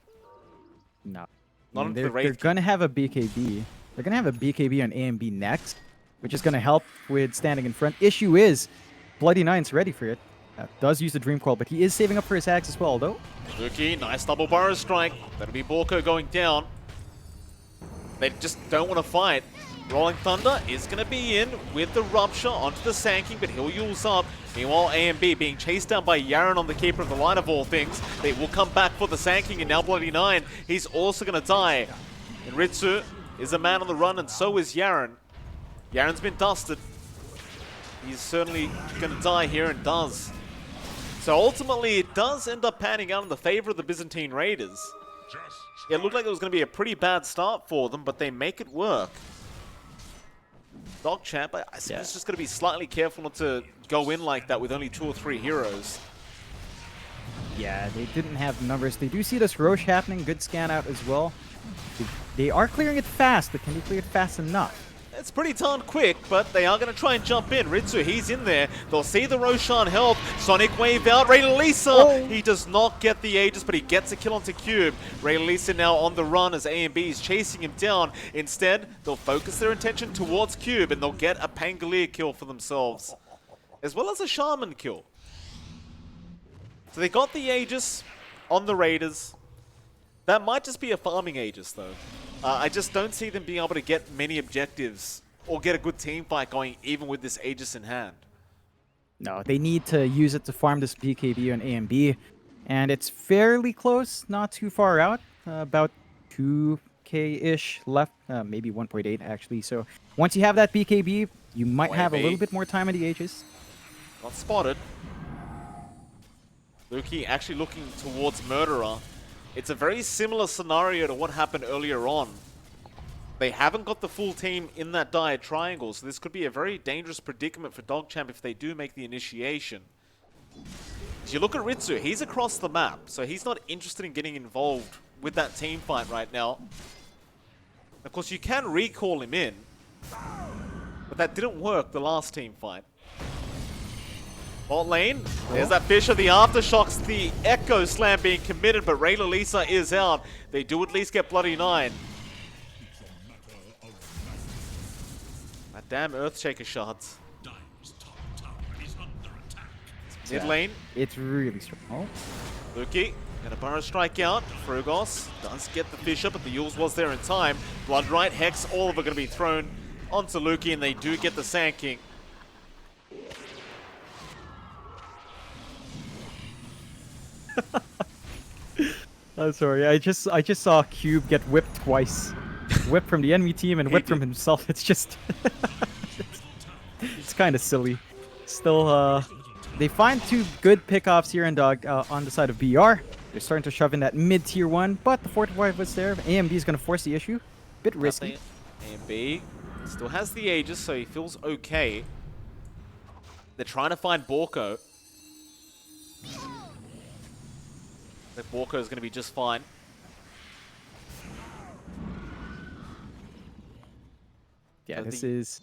No. They're going to have a BKB. They're going to have a BKB on AMB next, which is going to help with standing in front. Issue is, Bloody 9's ready for it. Does use the Dream Coil, but he is saving up for his axe as well, though. Luki, nice double Burrow Strike. That'll be Borko going down. They just don't want to fight. Rolling Thunder is going to be in with the Rupture onto the Sand King, but he'll use up. Meanwhile, AMB being chased down by Yaren on the Keeper of the Light of all things. They will come back for the Sand King, and now Bloody 9. He's also going to die. And Ritsu is a man on the run, and so is Yaren. Yaren's been dusted. He's certainly going to die here, and does. So ultimately, it does end up panning out in the favor of the Byzantine Raiders. It looked like it was going to be a pretty bad start for them, but they make it work. DogChamp, I think it's just going to be slightly careful not to go in like that with only 2 or 3 heroes. Yeah, they didn't have the numbers. They do see this Roche happening. Good scan out as well. They are clearing it fast, but can they clear it fast enough? It's pretty darn quick, but they are going to try and jump in. Ritsu, he's in there. They'll see the Roshan help. Sonic Wave out. Raylalise! He does not get the Aegis, but he gets a kill onto Cube. Raylalise now on the run as AMB is chasing him down. Instead, they'll focus their attention towards Cube, and they'll get a Pangolier kill for themselves, as well as a Shaman kill. So they got the Aegis on the Raiders. That might just be a farming Aegis, though. I just don't see them being able to get many objectives or get a good team fight going even with this Aegis in hand. No, they need to use it to farm this BKB on AMB. And it's fairly close, not too far out. About 2k-ish left, maybe 1.8 actually. So once you have that BKB, you might have a little bit more time on the Aegis. Not spotted. Luki actually looking towards Murderer. It's a very similar scenario to what happened earlier on. They haven't got the full team in that dire triangle, so this could be a very dangerous predicament for DogChamp if they do make the initiation. As you look at Ritsu, he's across the map, so he's not interested in getting involved with that team fight right now. Of course, you can recall him in, but that didn't work the last team fight. Bot lane, there's that Fisher, the Aftershocks, the Echo Slam being committed, but Raylalise is out. They do at least get Bloody 9. That damn Earthshaker shards. Mid lane. It's really strong. Oh. Luki, gonna Burrow Strike out. Frugos does get the Fisher, but the Yules was there in time. Bloodright, Hex, all of them are gonna be thrown onto Luki, and they do get the Sand King. I'm sorry, I just saw Cube get whipped twice. Whipped from the enemy team and whipped from himself. It's just it's kind of silly. Still, they find 2 good pickoffs here in Dog on the side of BR. They're starting to shove in that mid-tier 1, but the Fortify was there. AMB is going to force the issue. Bit risky. AMB still has the Aegis, so he feels okay. They're trying to find Borko. That Borko is going to be just fine. Yeah, I this think- is...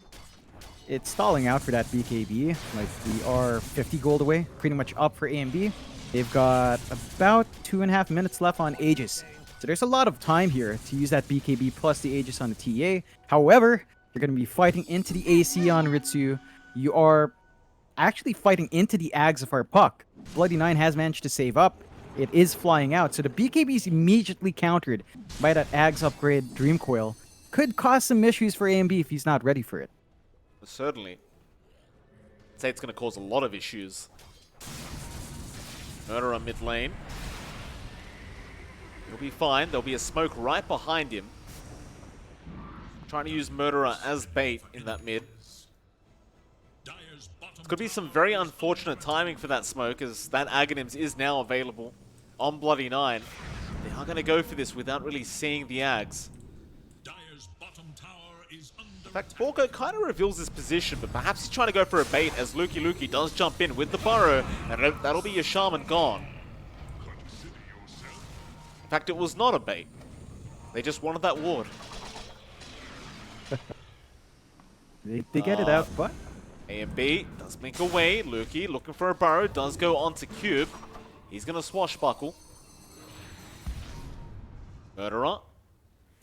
It's stalling out for that BKB. Like, we are 50 gold away, pretty much up for A and B. They've got about 2.5 minutes left on Aegis. So there's a lot of time here to use that BKB plus the Aegis on the TA. However, you're going to be fighting into the AC on Ritsu. You are actually fighting into the Ags of our puck. Bloody Nine has managed to save up. It is flying out. So the BKB is immediately countered by that Ags upgrade Dream Coil. Could cause some issues for A and B if he's not ready for it. Certainly. I'd say it's going to cause a lot of issues. Murderer mid lane. He'll be fine. There'll be a smoke right behind him. Trying to use Murderer as bait in that mid. Could be some very unfortunate timing for that smoke, as that Aghanims is now available on Bloody Nine. They are going to go for this without really seeing the Ags. In fact, Borko kind of reveals his position, but perhaps he's trying to go for a bait as Lukey does jump in with the burrow, and that'll be your Shaman gone. In fact, it was not a bait. They just wanted that ward. They get it out, but... A and B does blink away. Lukey looking for a burrow, does go onto Cube. He's going to swashbuckle. Murderer.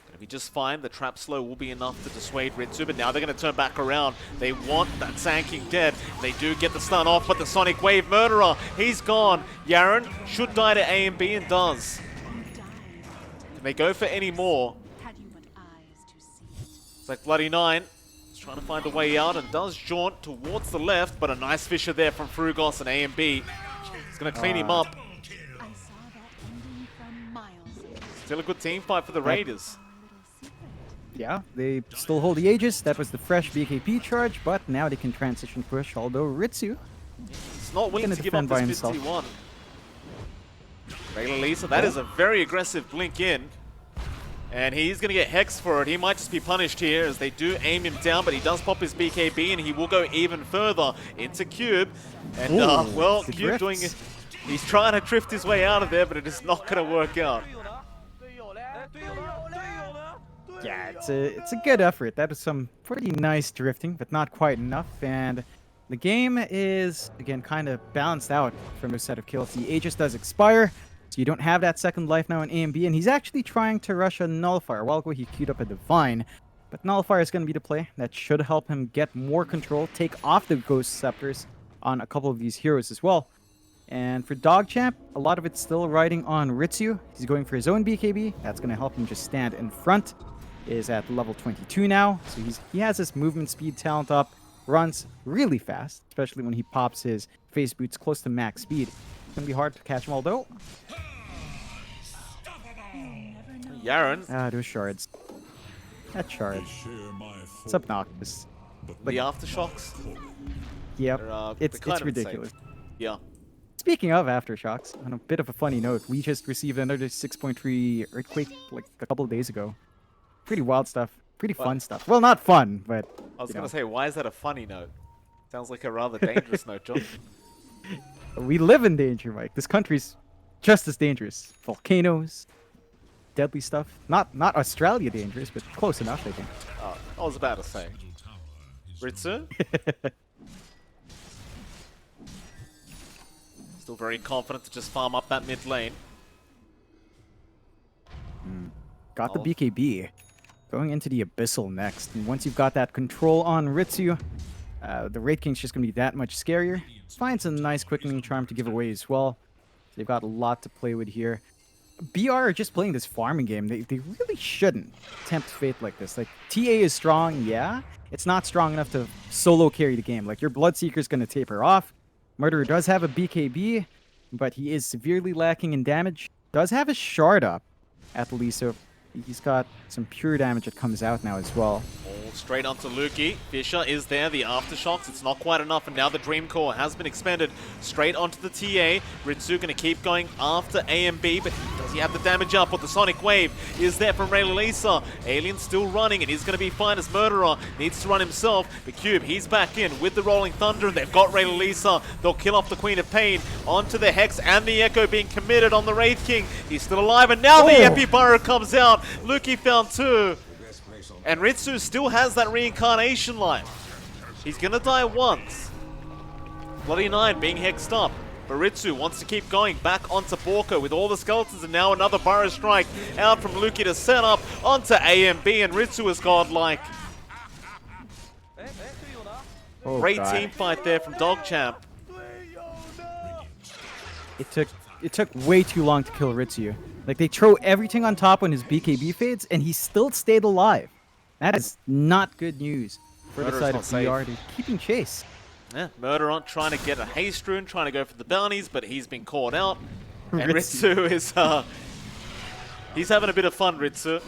Gonna be just fine. The trap slow will be enough to dissuade Ritsu, but now they're going to turn back around. They want that Sand King dead. They do get the stun off, but the Sonic Wave Murderer, he's gone. Yaren should die to A and B and does. Can they go for any more? It's like Bloody Nine. He's trying to find a way out and does jaunt towards the left, but a nice Fisher there from Frugos and A and B. He's going to clean him up. Still a good team fight for the Raiders. Yeah, they still hold the Aegis. That was the fresh BKP charge, but now they can transition push, although Ritsu... He's not willing gonna to give up defend this by mid himself. T1. Lisa, that is a very aggressive blink in. And he's going to get hexed for it. He might just be punished here as they do aim him down, but he does pop his BKB and he will go even further into Cube. And, Ooh, well, the Cube doing drifts. it. He's trying to drift his way out of there, but it is not going to work out. Yeah, it's a good effort. That was some pretty nice drifting, but not quite enough. And the game is, again, kind of balanced out from a set of kills. The Aegis does expire, so you don't have that second life now in A and B. And he's actually trying to rush a Nullifier. While he queued up a Divine. But Nullifier is going to be the play. That should help him get more control, take off the Ghost Scepters on a couple of these heroes as well. And for DogChamp, a lot of it's still riding on Ritsu. He's going for his own BKB. That's going to help him just stand in front. Is at level 22 now, so he has his movement speed talent up, runs really fast, especially when he pops his face boots close to max speed. It's gonna be hard to catch him, although... Yaren, those shards. That shard. It's obnoxious. the aftershocks. Yep, They're it's kind of insane. ridiculous. Yeah. Speaking of aftershocks, on a bit of a funny note, we just received another 6.3 earthquake like a couple of days ago. Pretty wild stuff. Pretty fun stuff. Well, not fun, but... I was you going know. to say, why is that a funny note? Sounds like a rather dangerous note, John. We live in danger, Mike. This country's just as dangerous. Volcanoes, deadly stuff. Not Australia dangerous, but close enough, I think. Oh, I was about to say. Ritsu? Still very confident to just farm up that mid lane. Got the BKB. Going into the Abyssal next. And once you've got that control on Ritsu, the Wraith King's just going to be that much scarier. Finds a nice quickening charm to give away as well. So they've got a lot to play with here. BR are just playing this farming game. They really shouldn't tempt fate like this. Like, TA is strong, yeah. It's not strong enough to solo carry the game. Like, your Bloodseeker's going to taper off. Murderer does have a BKB, but he is severely lacking in damage. Does have his shard up, at least, so he's got some pure damage that comes out now as well. All straight onto Lukey. Fisher is there. The aftershocks. It's not quite enough. And now the Dream Core has been expended straight onto the TA. Ritsu going to keep going after A and B. But does he have the damage up? But the Sonic Wave is there from Lisa. Alien still running. And he's going to be fine as Murderer. Needs to run himself. But Cube, he's back in with the Rolling Thunder. And they've got Lisa. They'll kill off the Queen of Pain. Onto the Hex and the Echo being committed on the Wraith King. He's still alive. And now the Epi Burrow comes out. Lukey found two. And Ritsu still has that reincarnation life. He's gonna die once. Bloody 9 being hexed up. But Ritsu wants to keep going back onto Borko with all the skeletons, and now another Burrow Strike out from Luki to set up onto AMB, and Ritsu is godlike. Oh, Great God. team fight there from DogChamp. It took way too long to kill Ritsu. Like, they throw everything on top when his BKB fades, and he still stayed alive. That is not good news for the Murderer's side not of safe. BR. They're keeping chase. Yeah, Murderer trying to get a haste rune, trying to go for the bounties, but he's been caught out. And Ritsu. Ritsu is, he's having a bit of fun, Ritsu.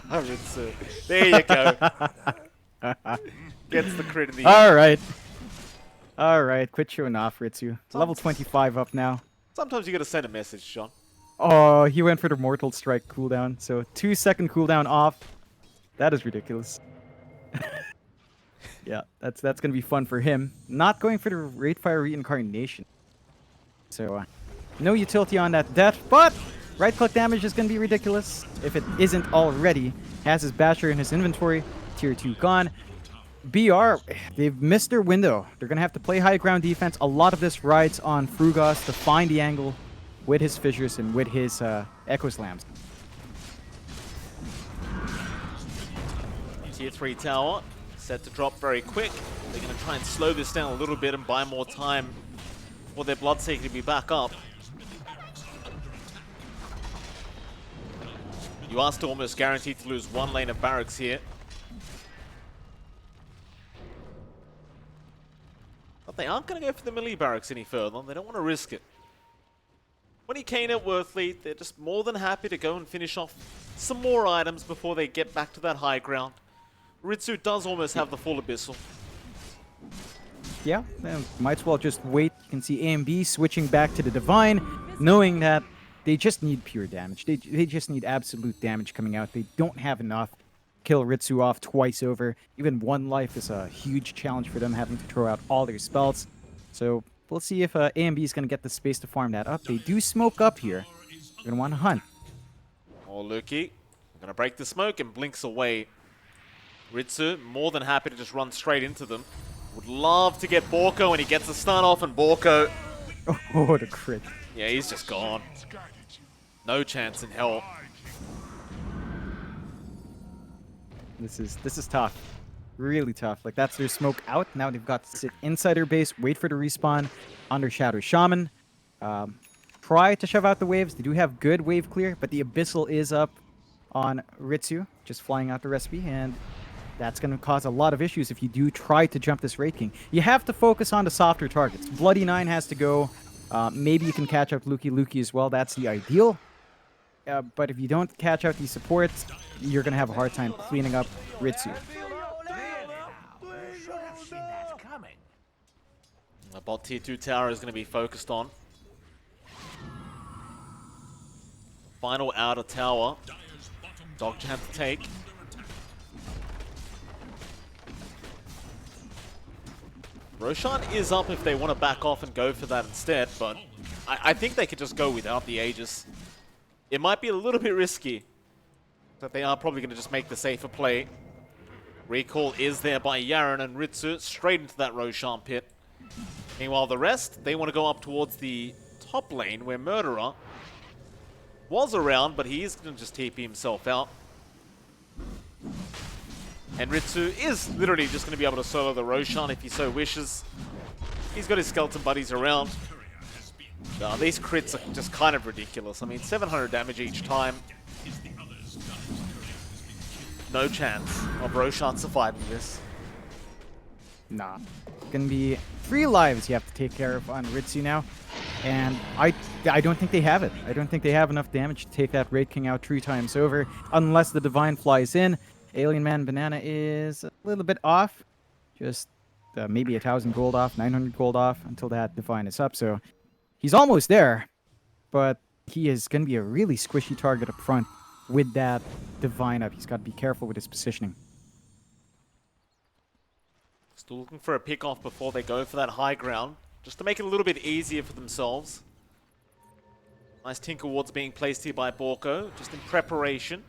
Ritsu. There you go. Gets the crit in the end. All right, quit showing off, Ritsu. Level 25 up now. Sometimes you gotta send a message, John. Oh, he went for the Mortal Strike cooldown. So 2-second cooldown off. That is ridiculous. Yeah, that's gonna be fun for him. Not going for the Raidfire Reincarnation. So no utility on that death, but right click damage is gonna be ridiculous if it isn't already. Has his Basher in his inventory. Tier 2 gone. BR, they've missed their window. They're gonna have to play high ground defense. A lot of this rides on Frugos to find the angle with his fissures and with his Echo Slams. Tier 3 tower, set to drop very quick. They're going to try and slow this down a little bit and buy more time for their Bloodseeker to be back up. You are still almost guaranteed to lose one lane of barracks here. But they aren't going to go for the melee barracks any further. They don't want to risk it. 20k net worth lead, they're just more than happy to go and finish off some more items before they get back to that high ground. Ritsu does almost have the full Abyssal. Yeah, might as well just wait. You can see A and B switching back to the Divine, knowing that they just need pure damage. They just need absolute damage coming out. They don't have enough. Kill Ritsu off twice over. Even one life is a huge challenge for them, having to throw out all their spells. So we'll see if A and B is going to get the space to farm that up. They do smoke up here. They're going to want to hunt. Oh, Luki, going to break the smoke and blinks away. Ritsu, more than happy to just run straight into them. Would love to get Borko, and he gets a stun off, and Borko... Oh, the crit. Yeah, he's just gone. No chance in hell. This is tough. Really tough. Like, that's their smoke out. Now they've got to sit inside their base, wait for the respawn under Shadow Shaman. Try to shove out the waves. They do have good wave clear, but the Abyssal is up on Ritsu, just flying out the recipe, and that's going to cause a lot of issues if you do try to jump this Raid King. You have to focus on the softer targets. Bloody 9 has to go. Maybe you can catch up Luki as well. That's the ideal. But if you don't catch out these supports, you're going to have a hard time cleaning up Ritsu. The bot tier 2 tower is going to be focused on. Final outer tower. DogChamp to take. Roshan is up if they want to back off and go for that instead, but I think they could just go without the Aegis. It might be a little bit risky, but they are probably going to just make the safer play. Recall is there by Yaren and Ritsu, straight into that Roshan pit. Meanwhile, the rest, they want to go up towards the top lane where Murderer was around, but he is going to just TP himself out. And Ritsu is literally just going to be able to solo the Roshan if he so wishes. He's got his skeleton buddies around. These crits are just kind of ridiculous. I mean, 700 damage each time. No chance of Roshan surviving this. Nah. It's going to be 3 lives you have to take care of on Ritsu now. And I don't think they have it. I don't think they have enough damage to take that Raid King out 3 times over, unless the Divine flies in. Alien Man Banana is a little bit off. Just maybe 1,000 gold off, 900 gold off until that Divine is up. So he's almost there, but he is going to be a really squishy target up front with that Divine up. He's got to be careful with his positioning. Still looking for a pick off before they go for that high ground, just to make it a little bit easier for themselves. Nice Tinker Wards being placed here by Borko, just in preparation.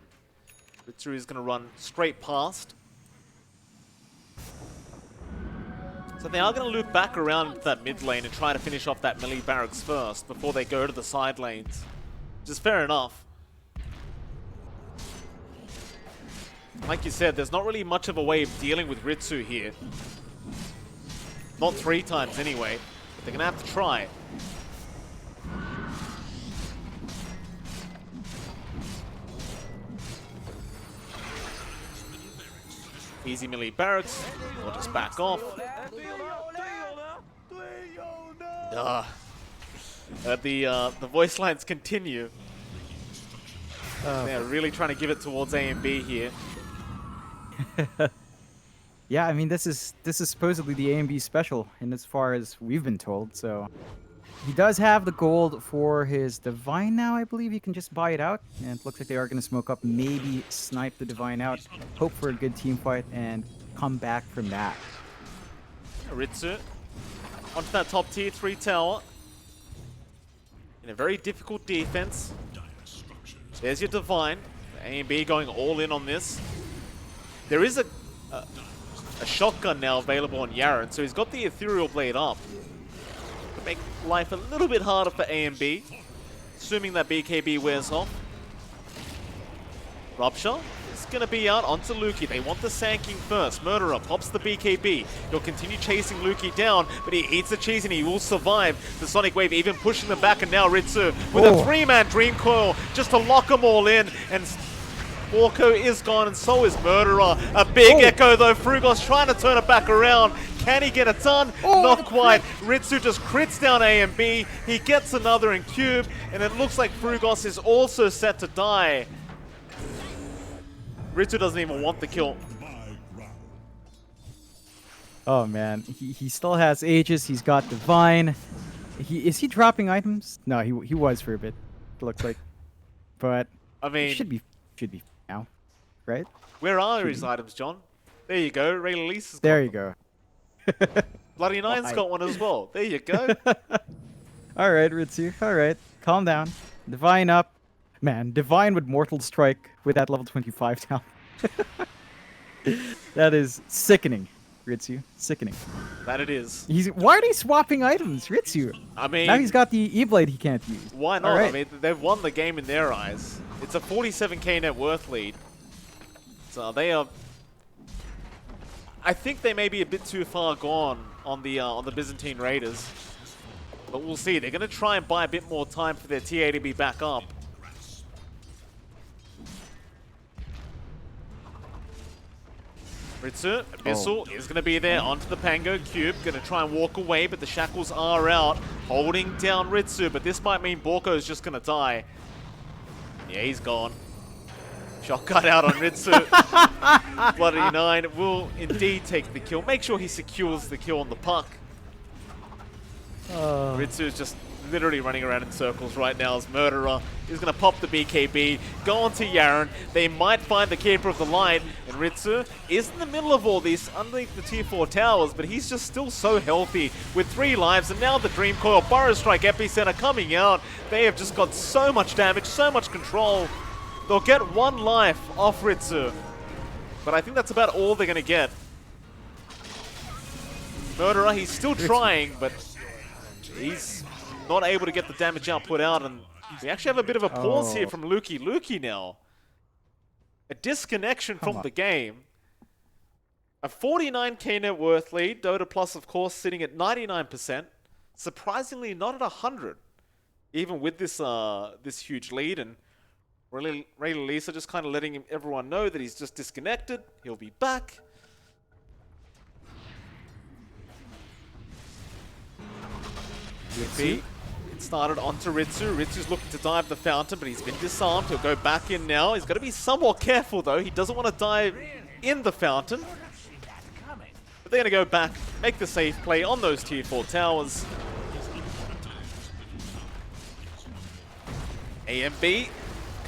Ritsu is going to run straight past. So they are going to loop back around into that mid lane and try to finish off that melee barracks first before they go to the side lanes. Which is fair enough. Like you said, there's not really much of a way of dealing with Ritsu here. Not 3 times anyway, but they're going to have to try. Easy melee barracks, or just back off. The voice lines continue. They're really trying to give it towards A and B here. Yeah, I mean this is supposedly the A and B special, in as far as we've been told. So he does have the gold for his Divine now, I believe. You can just buy it out, and it looks like they are going to smoke up, maybe snipe the Divine out, hope for a good team fight, and come back from that. Ritsu onto that top tier 3 tower in a very difficult defense. There's your Divine. A and B going all in on this. There is a shotgun now available on Yaren, so he's got the Ethereal Blade up. To make life a little bit harder for A and B, assuming that BKB wears off. Rupture is going to be out onto Luki. They want the Sand King first. Murderer pops the BKB. He'll continue chasing Luki down, but he eats the cheese and he will survive. The Sonic Wave even pushing them back, and now Ritsu with a 3-man Dream Coil just to lock them all in. And Walko is gone, and so is Murderer. A big echo though. Frugos trying to turn it back around. Can he get it done? Not quite. Ritsu just crits down A and B. He gets another in Cube, and it looks like Frugos is also set to die. Ritsu doesn't even want the kill. Oh man, he still has Aegis. He's got Divine. Is he dropping items? No, he was for a bit. It looks like, but I mean, should be now, right? Where are his items, John? There you go. Ray Release has got There you them. go. Bloody Nine's got one as well. There you go. All right, Ritsu. All right, calm down. Divine up. Man, Divine with Mortal Strike with that level 25 down. That is sickening, Ritsu. Sickening. That it is. Why are they swapping items, Ritsu? I mean, now he's got the E-Blade he can't use. Why not? Right. I mean, they've won the game in their eyes. It's a 47k net worth lead. So they are... I think they may be a bit too far gone on the Byzantine Raiders. But we'll see. They're going to try and buy a bit more time for their TA to be back up. Ritsu, Abyssal is going to be there onto the Pango Cube. Going to try and walk away, but the shackles are out. Holding down Ritsu, but this might mean Borko is just going to die. Yeah, he's gone. Shotgun out on Ritsu. Bloody Nine will indeed take the kill. Make sure he secures the kill on the puck. Ritsu is just literally running around in circles right now as Murderer is going to pop the BKB, go on to Yaren. They might find the Keeper of the Light, and Ritsu is in the middle of all this underneath the tier 4 towers, but he's just still so healthy with 3 lives, and now the Dream Coil, Burrow Strike, Epicenter coming out. They have just got so much damage, so much control. They'll get 1 life off Ritsu, but I think that's about all they're going to get. Murderer, he's still trying, but he's not able to get the damage output out, and we actually have a bit of a pause here from Luki. Luki now. A disconnection from the game. A 49k net worth lead. Dota Plus, of course, sitting at 99%. Surprisingly, not at 100. Even with this this huge lead, and Ray Lisa just kind of letting everyone know that he's just disconnected. He'll be back. It started onto Ritsu. Ritsu's looking to dive the fountain, but he's been disarmed. He'll go back in now. He's got to be somewhat careful, though. He doesn't want to dive in the fountain. But they're going to go back, make the safe play on those tier 4 towers. AMB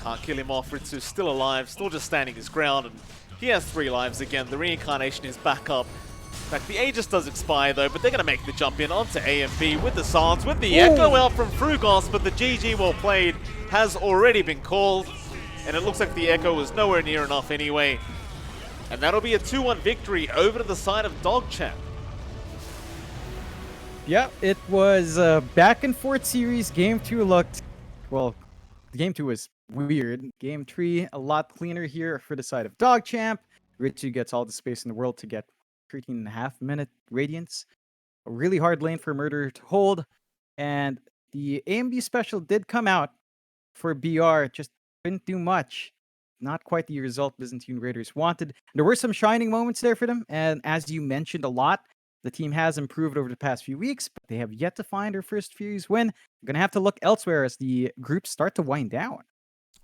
can't kill him off. Ritsu's still alive, still just standing his ground, and he has 3 lives again. The reincarnation is back up. In fact, the Aegis does expire though, but they're going to make the jump in onto AMB with the silence, with the echo out from Frugos, but the GG well played has already been called. And it looks like the Echo was nowhere near enough anyway. And that'll be a 2-1 victory over to the side of DogChamp. Yeah, it was a back and forth series. Game 2 looked, well, game 2 was weird. Game 3, a lot cleaner here for the side of DogChamp. Richie gets all the space in the world to get 13.5-minute Radiance. A really hard lane for Murder to hold. And the AMB special did come out for BR, just couldn't do much. Not quite the result Byzantine Raiders wanted. There were some shining moments there for them, and as you mentioned a lot, the team has improved over the past few weeks, but they have yet to find their first series win. They're going to have to look elsewhere as the groups start to wind down.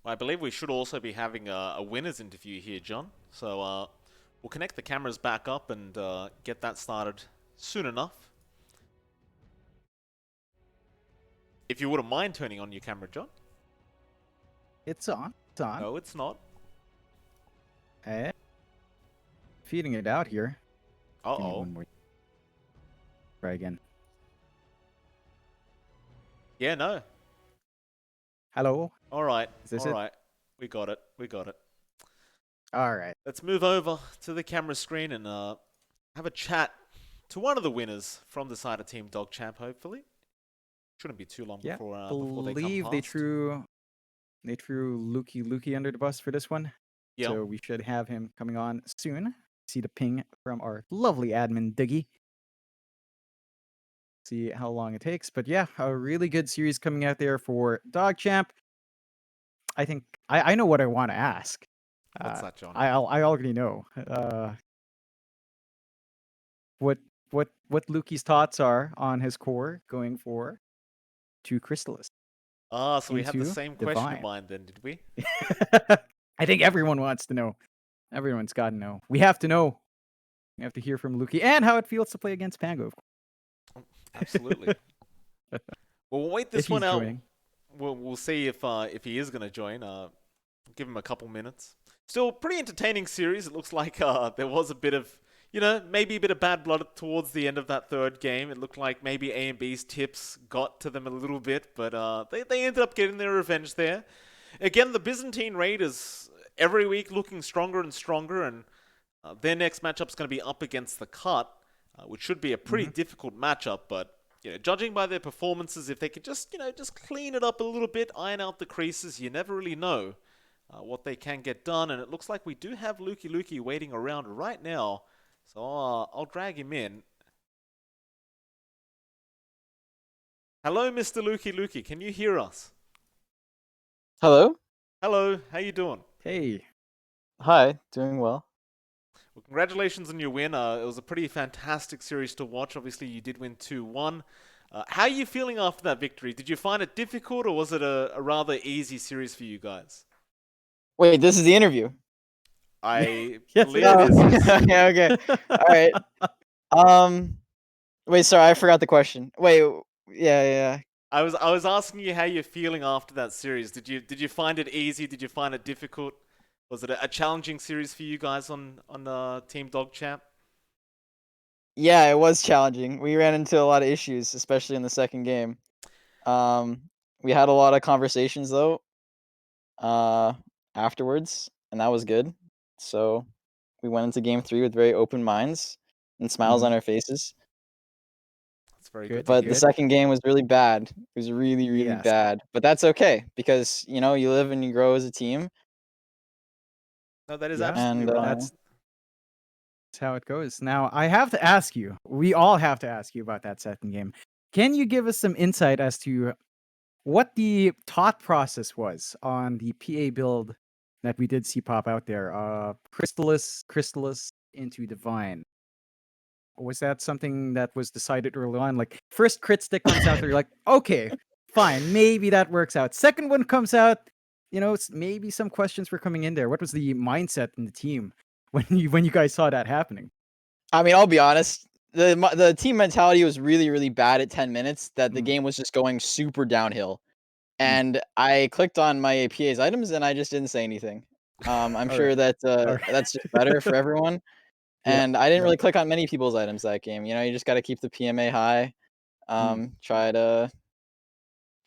I believe we should also be having a winners interview here, John. So we'll connect the cameras back up and get that started soon enough. If you wouldn't mind turning on your camera, John. It's on. It's on. No, it's not. Feeding it out here. Give me Uh-oh. one more. Try again. Yeah, no. Hello? All right. Is this All it? right. We got it. We got it. All right. Let's move over to the camera screen and have a chat to one of the winners from the side of Team DogChamp, hopefully. Shouldn't be too long Yeah, before they believe come they past. threw Lukey under the bus for this one. Yeah. So we should have him coming on soon. See the ping from our lovely admin Diggy. See how long it takes. But yeah, a really good series coming out there for DogChamp. I think I know what I want to ask. What's that, John? I already know. What Lukey's thoughts are on his core going for 2 Crystallis. Ah, so we had the into same question in Divine. mind then, did we? I think everyone wants to know. Everyone's got to know. We have to know. We have to hear from Lukey and how it feels to play against Pango. Of course. Absolutely. Well, we'll wait this If one he's out. joining. We'll see if he is going to join. Give him a couple minutes. Still, pretty entertaining series. It looks like there was a bit of, maybe a bit of bad blood towards the end of that third game. It looked like maybe A and B's tips got to them a little bit, but they ended up getting their revenge there. Again, the Byzantine Raiders every week looking stronger and stronger, and their next matchup's going to be up against the Cut, which should be a pretty difficult matchup, but judging by their performances, if they could just clean it up a little bit, iron out the creases, you never really know what they can get done. And it looks like we do have Lukey waiting around right now, so I'll drag him in. Hello, Mr. Lukey. Can you hear us? Hello. Hello. How you doing? Hey. Hi. Doing well. Well, congratulations on your win. It was a pretty fantastic series to watch. Obviously, you did win 2-1. How are you feeling after that victory? Did you find it difficult, or was it a rather easy series for you guys? Wait, this is the interview. I Yes, believe it it is. is. Okay. All right. Wait, sorry, I forgot the question. Wait, yeah. I was asking you how you're feeling after that series. Did you find it easy? Did you find it difficult? Was it a challenging series for you guys on Team DogChamp? Yeah, it was challenging. We ran into a lot of issues, especially in the second game. We had a lot of conversations though, afterwards, and that was good. So we went into game 3 with very open minds and smiles on our faces. That's very Good. good. But the second game was really bad. It was really, really Yes. bad. But that's okay because you live and you grow as a team. No, that is Yeah, absolutely and, right. That's how it goes. Now, I have to ask you, we all have to ask you about that second game. Can you give us some insight as to what the thought process was on the PA build that we did see pop out there? Crystallis into Divine. Was that something that was decided early on? Like, first crit stick comes out there, you're like, okay, fine, maybe that works out. Second one comes out, maybe some questions were coming in there. What was the mindset in the team when you guys saw that happening? I mean, I'll be honest. The team mentality was really, really bad at 10 minutes. That the game was just going super downhill, and I clicked on my PA's items and I just didn't say anything. I'm sure that that's just better for everyone. Yeah, And I didn't yeah. really click on many people's items that game. You just got to keep the PMA high. Try to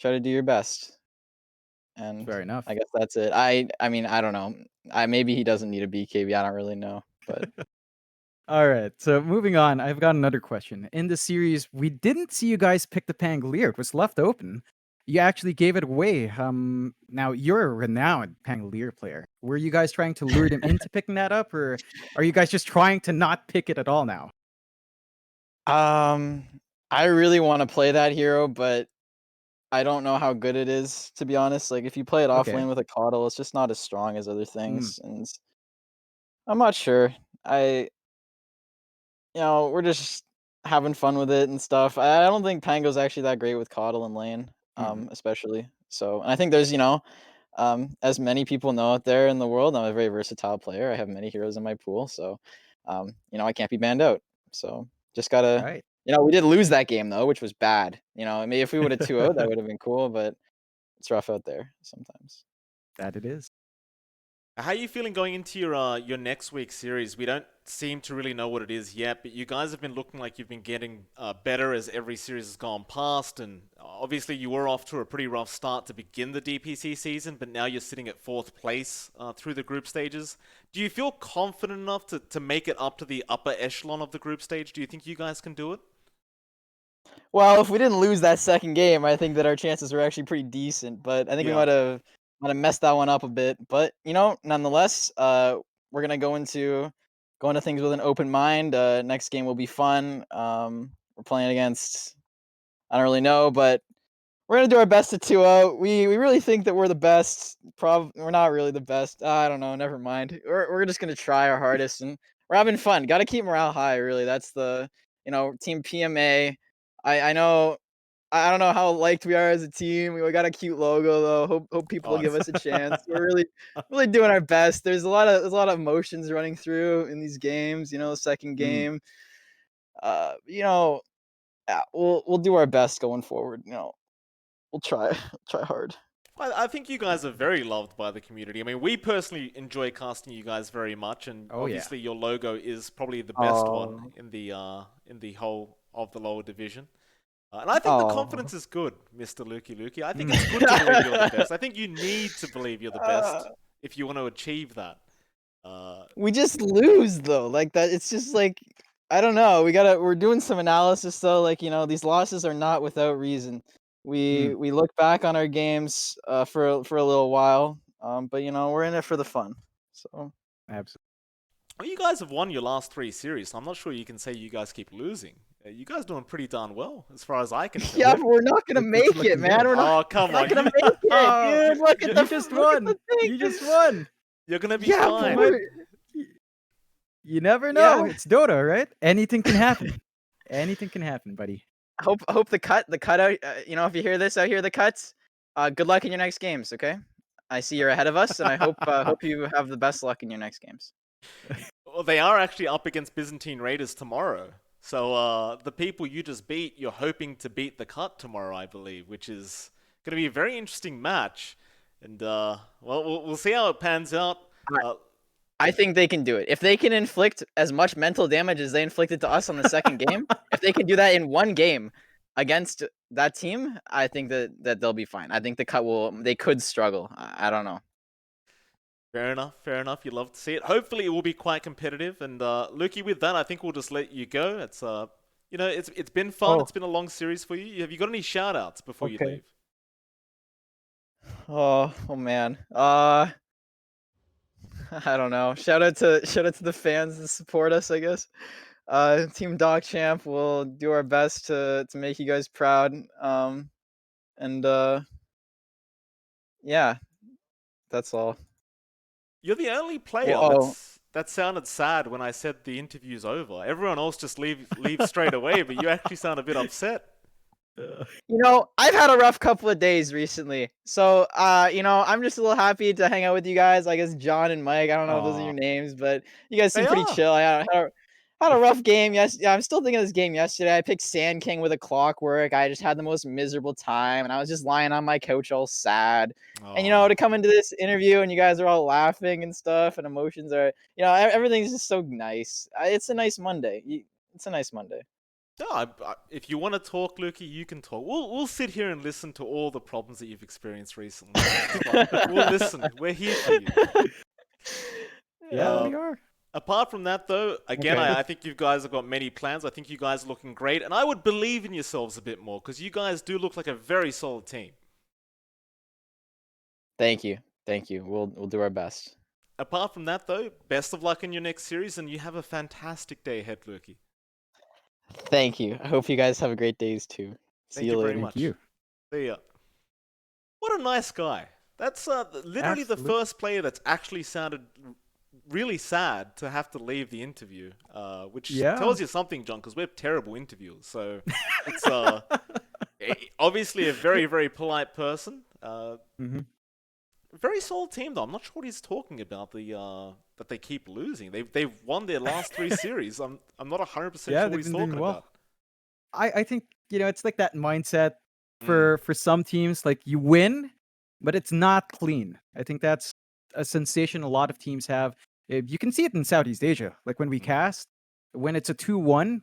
do your best. and Fair enough. I guess that's it. I mean, I don't know. Maybe he doesn't need a BKB. I don't really know, but All right, so moving on, I've got another question. In the series, we didn't see you guys pick the Pangolier. It was left open. You actually gave it away. Now you're a renowned Pangolier player. Were you guys trying to lure them into picking that up, or are you guys just trying to not pick it at all now? I really want to play that hero, but I don't know how good it is, to be honest. Like, if you play it off Okay. lane with a Coddle, it's just not as strong as other Mm, things, and I'm not sure. I we're just having fun with it and stuff. I don't think Pango's actually that great with Coddle and lane, mm. especially. So, and I think there's, as many people know out there in the world, I'm a very versatile player. I have many heroes in my pool, so, I can't be banned out. So, just gotta, Right. we did lose that game though, which was bad. I mean, if we would have 2-0, that would have been cool, but it's rough out there sometimes. That it is. How are you feeling going into your next week's series? We don't seem to really know what it is yet, but you guys have been looking like you've been getting better as every series has gone past, and obviously you were off to a pretty rough start to begin the DPC season, but now you're sitting at 4th place through the group stages. Do you feel confident enough to make it up to the upper echelon of the group stage? Do you think you guys can do it? Well, if we didn't lose that second game, I think that our chances were actually pretty decent, but I think we Yeah. might have messed that one up a bit. But nonetheless, we're gonna go into things with an open mind. Next game will be fun. We're playing against, I don't really know, but we're gonna do our best to 2-0. We really think that we're the best. We're not really the best. I don't know. Never mind. We're just gonna try our hardest, and we're having fun. Got to keep morale high. Really, that's the team PMA. I know. I don't know how liked we are as a team. We got a cute logo though. Hope people Oh, will give it's us a chance. We're really doing our best. There's a lot of emotions running through in these games. Second Mm. game. We'll do our best going forward. We'll try try hard. I think you guys are very loved by the community. I mean, we personally enjoy casting you guys very much, and Oh yeah. obviously your logo is probably the best one Oh, in the whole of the lower division. And I think the oh. confidence is good, Mr. Lukey Lukey. I think Mm. it's good to believe you're the best. I think you need to believe you're the Uh, best if you want to achieve that. Uh, we just lose though. Like that. It's just like I don't know. We're doing some analysis though. Like these losses are not without reason. Mm. We look back on our games for a little while. But we're in it for the fun. So Absolutely. well, you guys have won your last 3 series, so I'm not sure you can say you guys keep losing. You guys doing pretty darn well, as far as I can tell. yeah, but we're not gonna It's make it, looking man. good. Oh, come We're not on. gonna make it, dude. Look at You just won. thing. You just won. You're going to be Yeah, but You fine. might. we're You never yeah. know. It's Dota, right? Anything can happen. Anything can happen, buddy. Hope the cutout. If you hear this out here, the cuts. Good luck in your next games. Okay. I see you're ahead of us, and I hope you have the best luck in your next games. Well, they are actually up against Byzantine Raiders tomorrow. So the people you just beat, you're hoping to beat the cut tomorrow, I believe, which is going to be a very interesting match. And we'll see how it pans out. I think they can do it. If they can inflict as much mental damage as they inflicted to us on the second game, if they can do that in one game against that team, I think that they'll be fine. I think they could struggle. I don't know. Fair enough, fair enough. You'd love to see it. Hopefully, it will be quite competitive. And Lukey, with that, I think we'll just let you go. It's it's been fun. Oh, It's been a long series for you. Have you got any shout outs before you okay. leave? Oh man. I don't know. Shout out to the fans that support us, I guess. Team DogChamp will do our best to make you guys proud. And yeah, that's all. You're the only player Well, that sounded sad when I said the interview's over. Everyone else just leaves straight away, but you actually sound a bit upset. I've had a rough couple of days recently. So, I'm just a little happy to hang out with you guys. I guess John and Mike, I don't know if those are Aw. your names, but you guys They seem pretty are. chill. I had a rough game. Yes, yeah, I'm still thinking of this game yesterday. I picked Sand King with a clockwork. I just had the most miserable time, and I was just lying on my couch all sad. And Oh. to come into this interview and you guys are all laughing and stuff, and emotions are, everything's just so nice. It's a nice Monday. It's a nice Monday. No, if you want to talk, Lukey, you can talk. We'll sit here and listen to all the problems that you've experienced recently. We'll listen. We're here for you. Yeah, we are. Apart from that, though, again, Okay. I think you guys have got many plans. I think you guys are looking great, and I would believe in yourselves a bit more because you guys do look like a very solid team. Thank you. We'll do our best. Apart from that, though, best of luck in your next series, and you have a fantastic day ahead, Lukey. Thank you. I hope you guys have a great days too. See Thank you you later. very much. Thank you. See ya. What a nice guy. That's literally the Absolute- first player that's actually sounded really sad to have to leave the interview, which Yeah. tells you something, John, because we're terrible interviewers. So it's obviously a very, very polite person. Mhm. Very solid team, though. I'm not sure what he's talking about. That they keep losing. They've won their last 3 series. I'm not 100% Yeah, sure what they've he's been doing talking well. about. I think it's like that mindset for some teams. Like you win, but it's not clean. I think that's a sensation a lot of teams have. You can see it in Southeast Asia. Like when we cast, when it's a 2-1,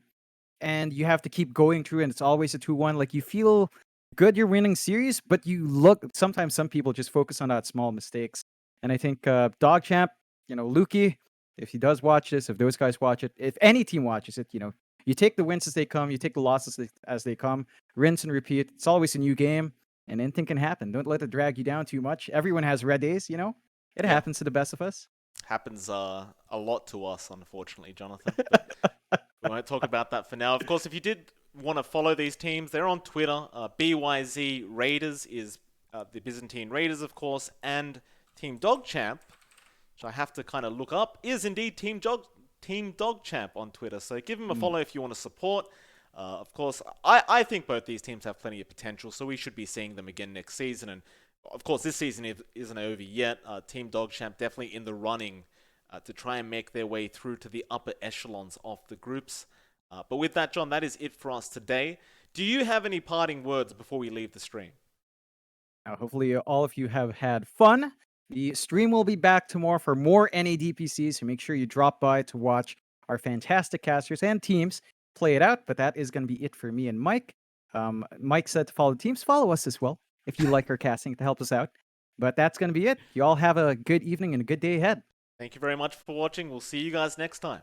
and you have to keep going through, and it's always a 2-1. Like you feel good, you're winning series, but you look. Sometimes some people just focus on that small mistakes, and I think DogChamp, Lukey, if he does watch this, if those guys watch it, if any team watches it, you take the wins as they come, you take the losses as they come, rinse and repeat. It's always a new game, and anything can happen. Don't let it drag you down too much. Everyone has red days, It Yeah. happens to the best of us. Happens a lot to us, unfortunately, Jonathan. But we won't talk about that for now. Of course, if you did want to follow these teams, they're on Twitter. BYZ Raiders is the Byzantine Raiders, of course, and Team DogChamp, which I have to kind of look up, is indeed Team DogChamp on Twitter. So give them a follow if you want to support. Of course, I think both these teams have plenty of potential, so we should be seeing them again next season. And of course, this season isn't over yet. Team DogChamp definitely in the running to try and make their way through to the upper echelons of the groups. But with that, John, that is it for us today. Do you have any parting words before we leave the stream? Now, hopefully, all of you have had fun. The stream will be back tomorrow for more NADPCs, so make sure you drop by to watch our fantastic casters and teams play it out. But that is going to be it for me and Mike. Mike said to follow the teams. Follow us as well if you like our casting to help us out. But that's going to be it. You all have a good evening and a good day ahead. Thank you very much for watching. We'll see you guys next time.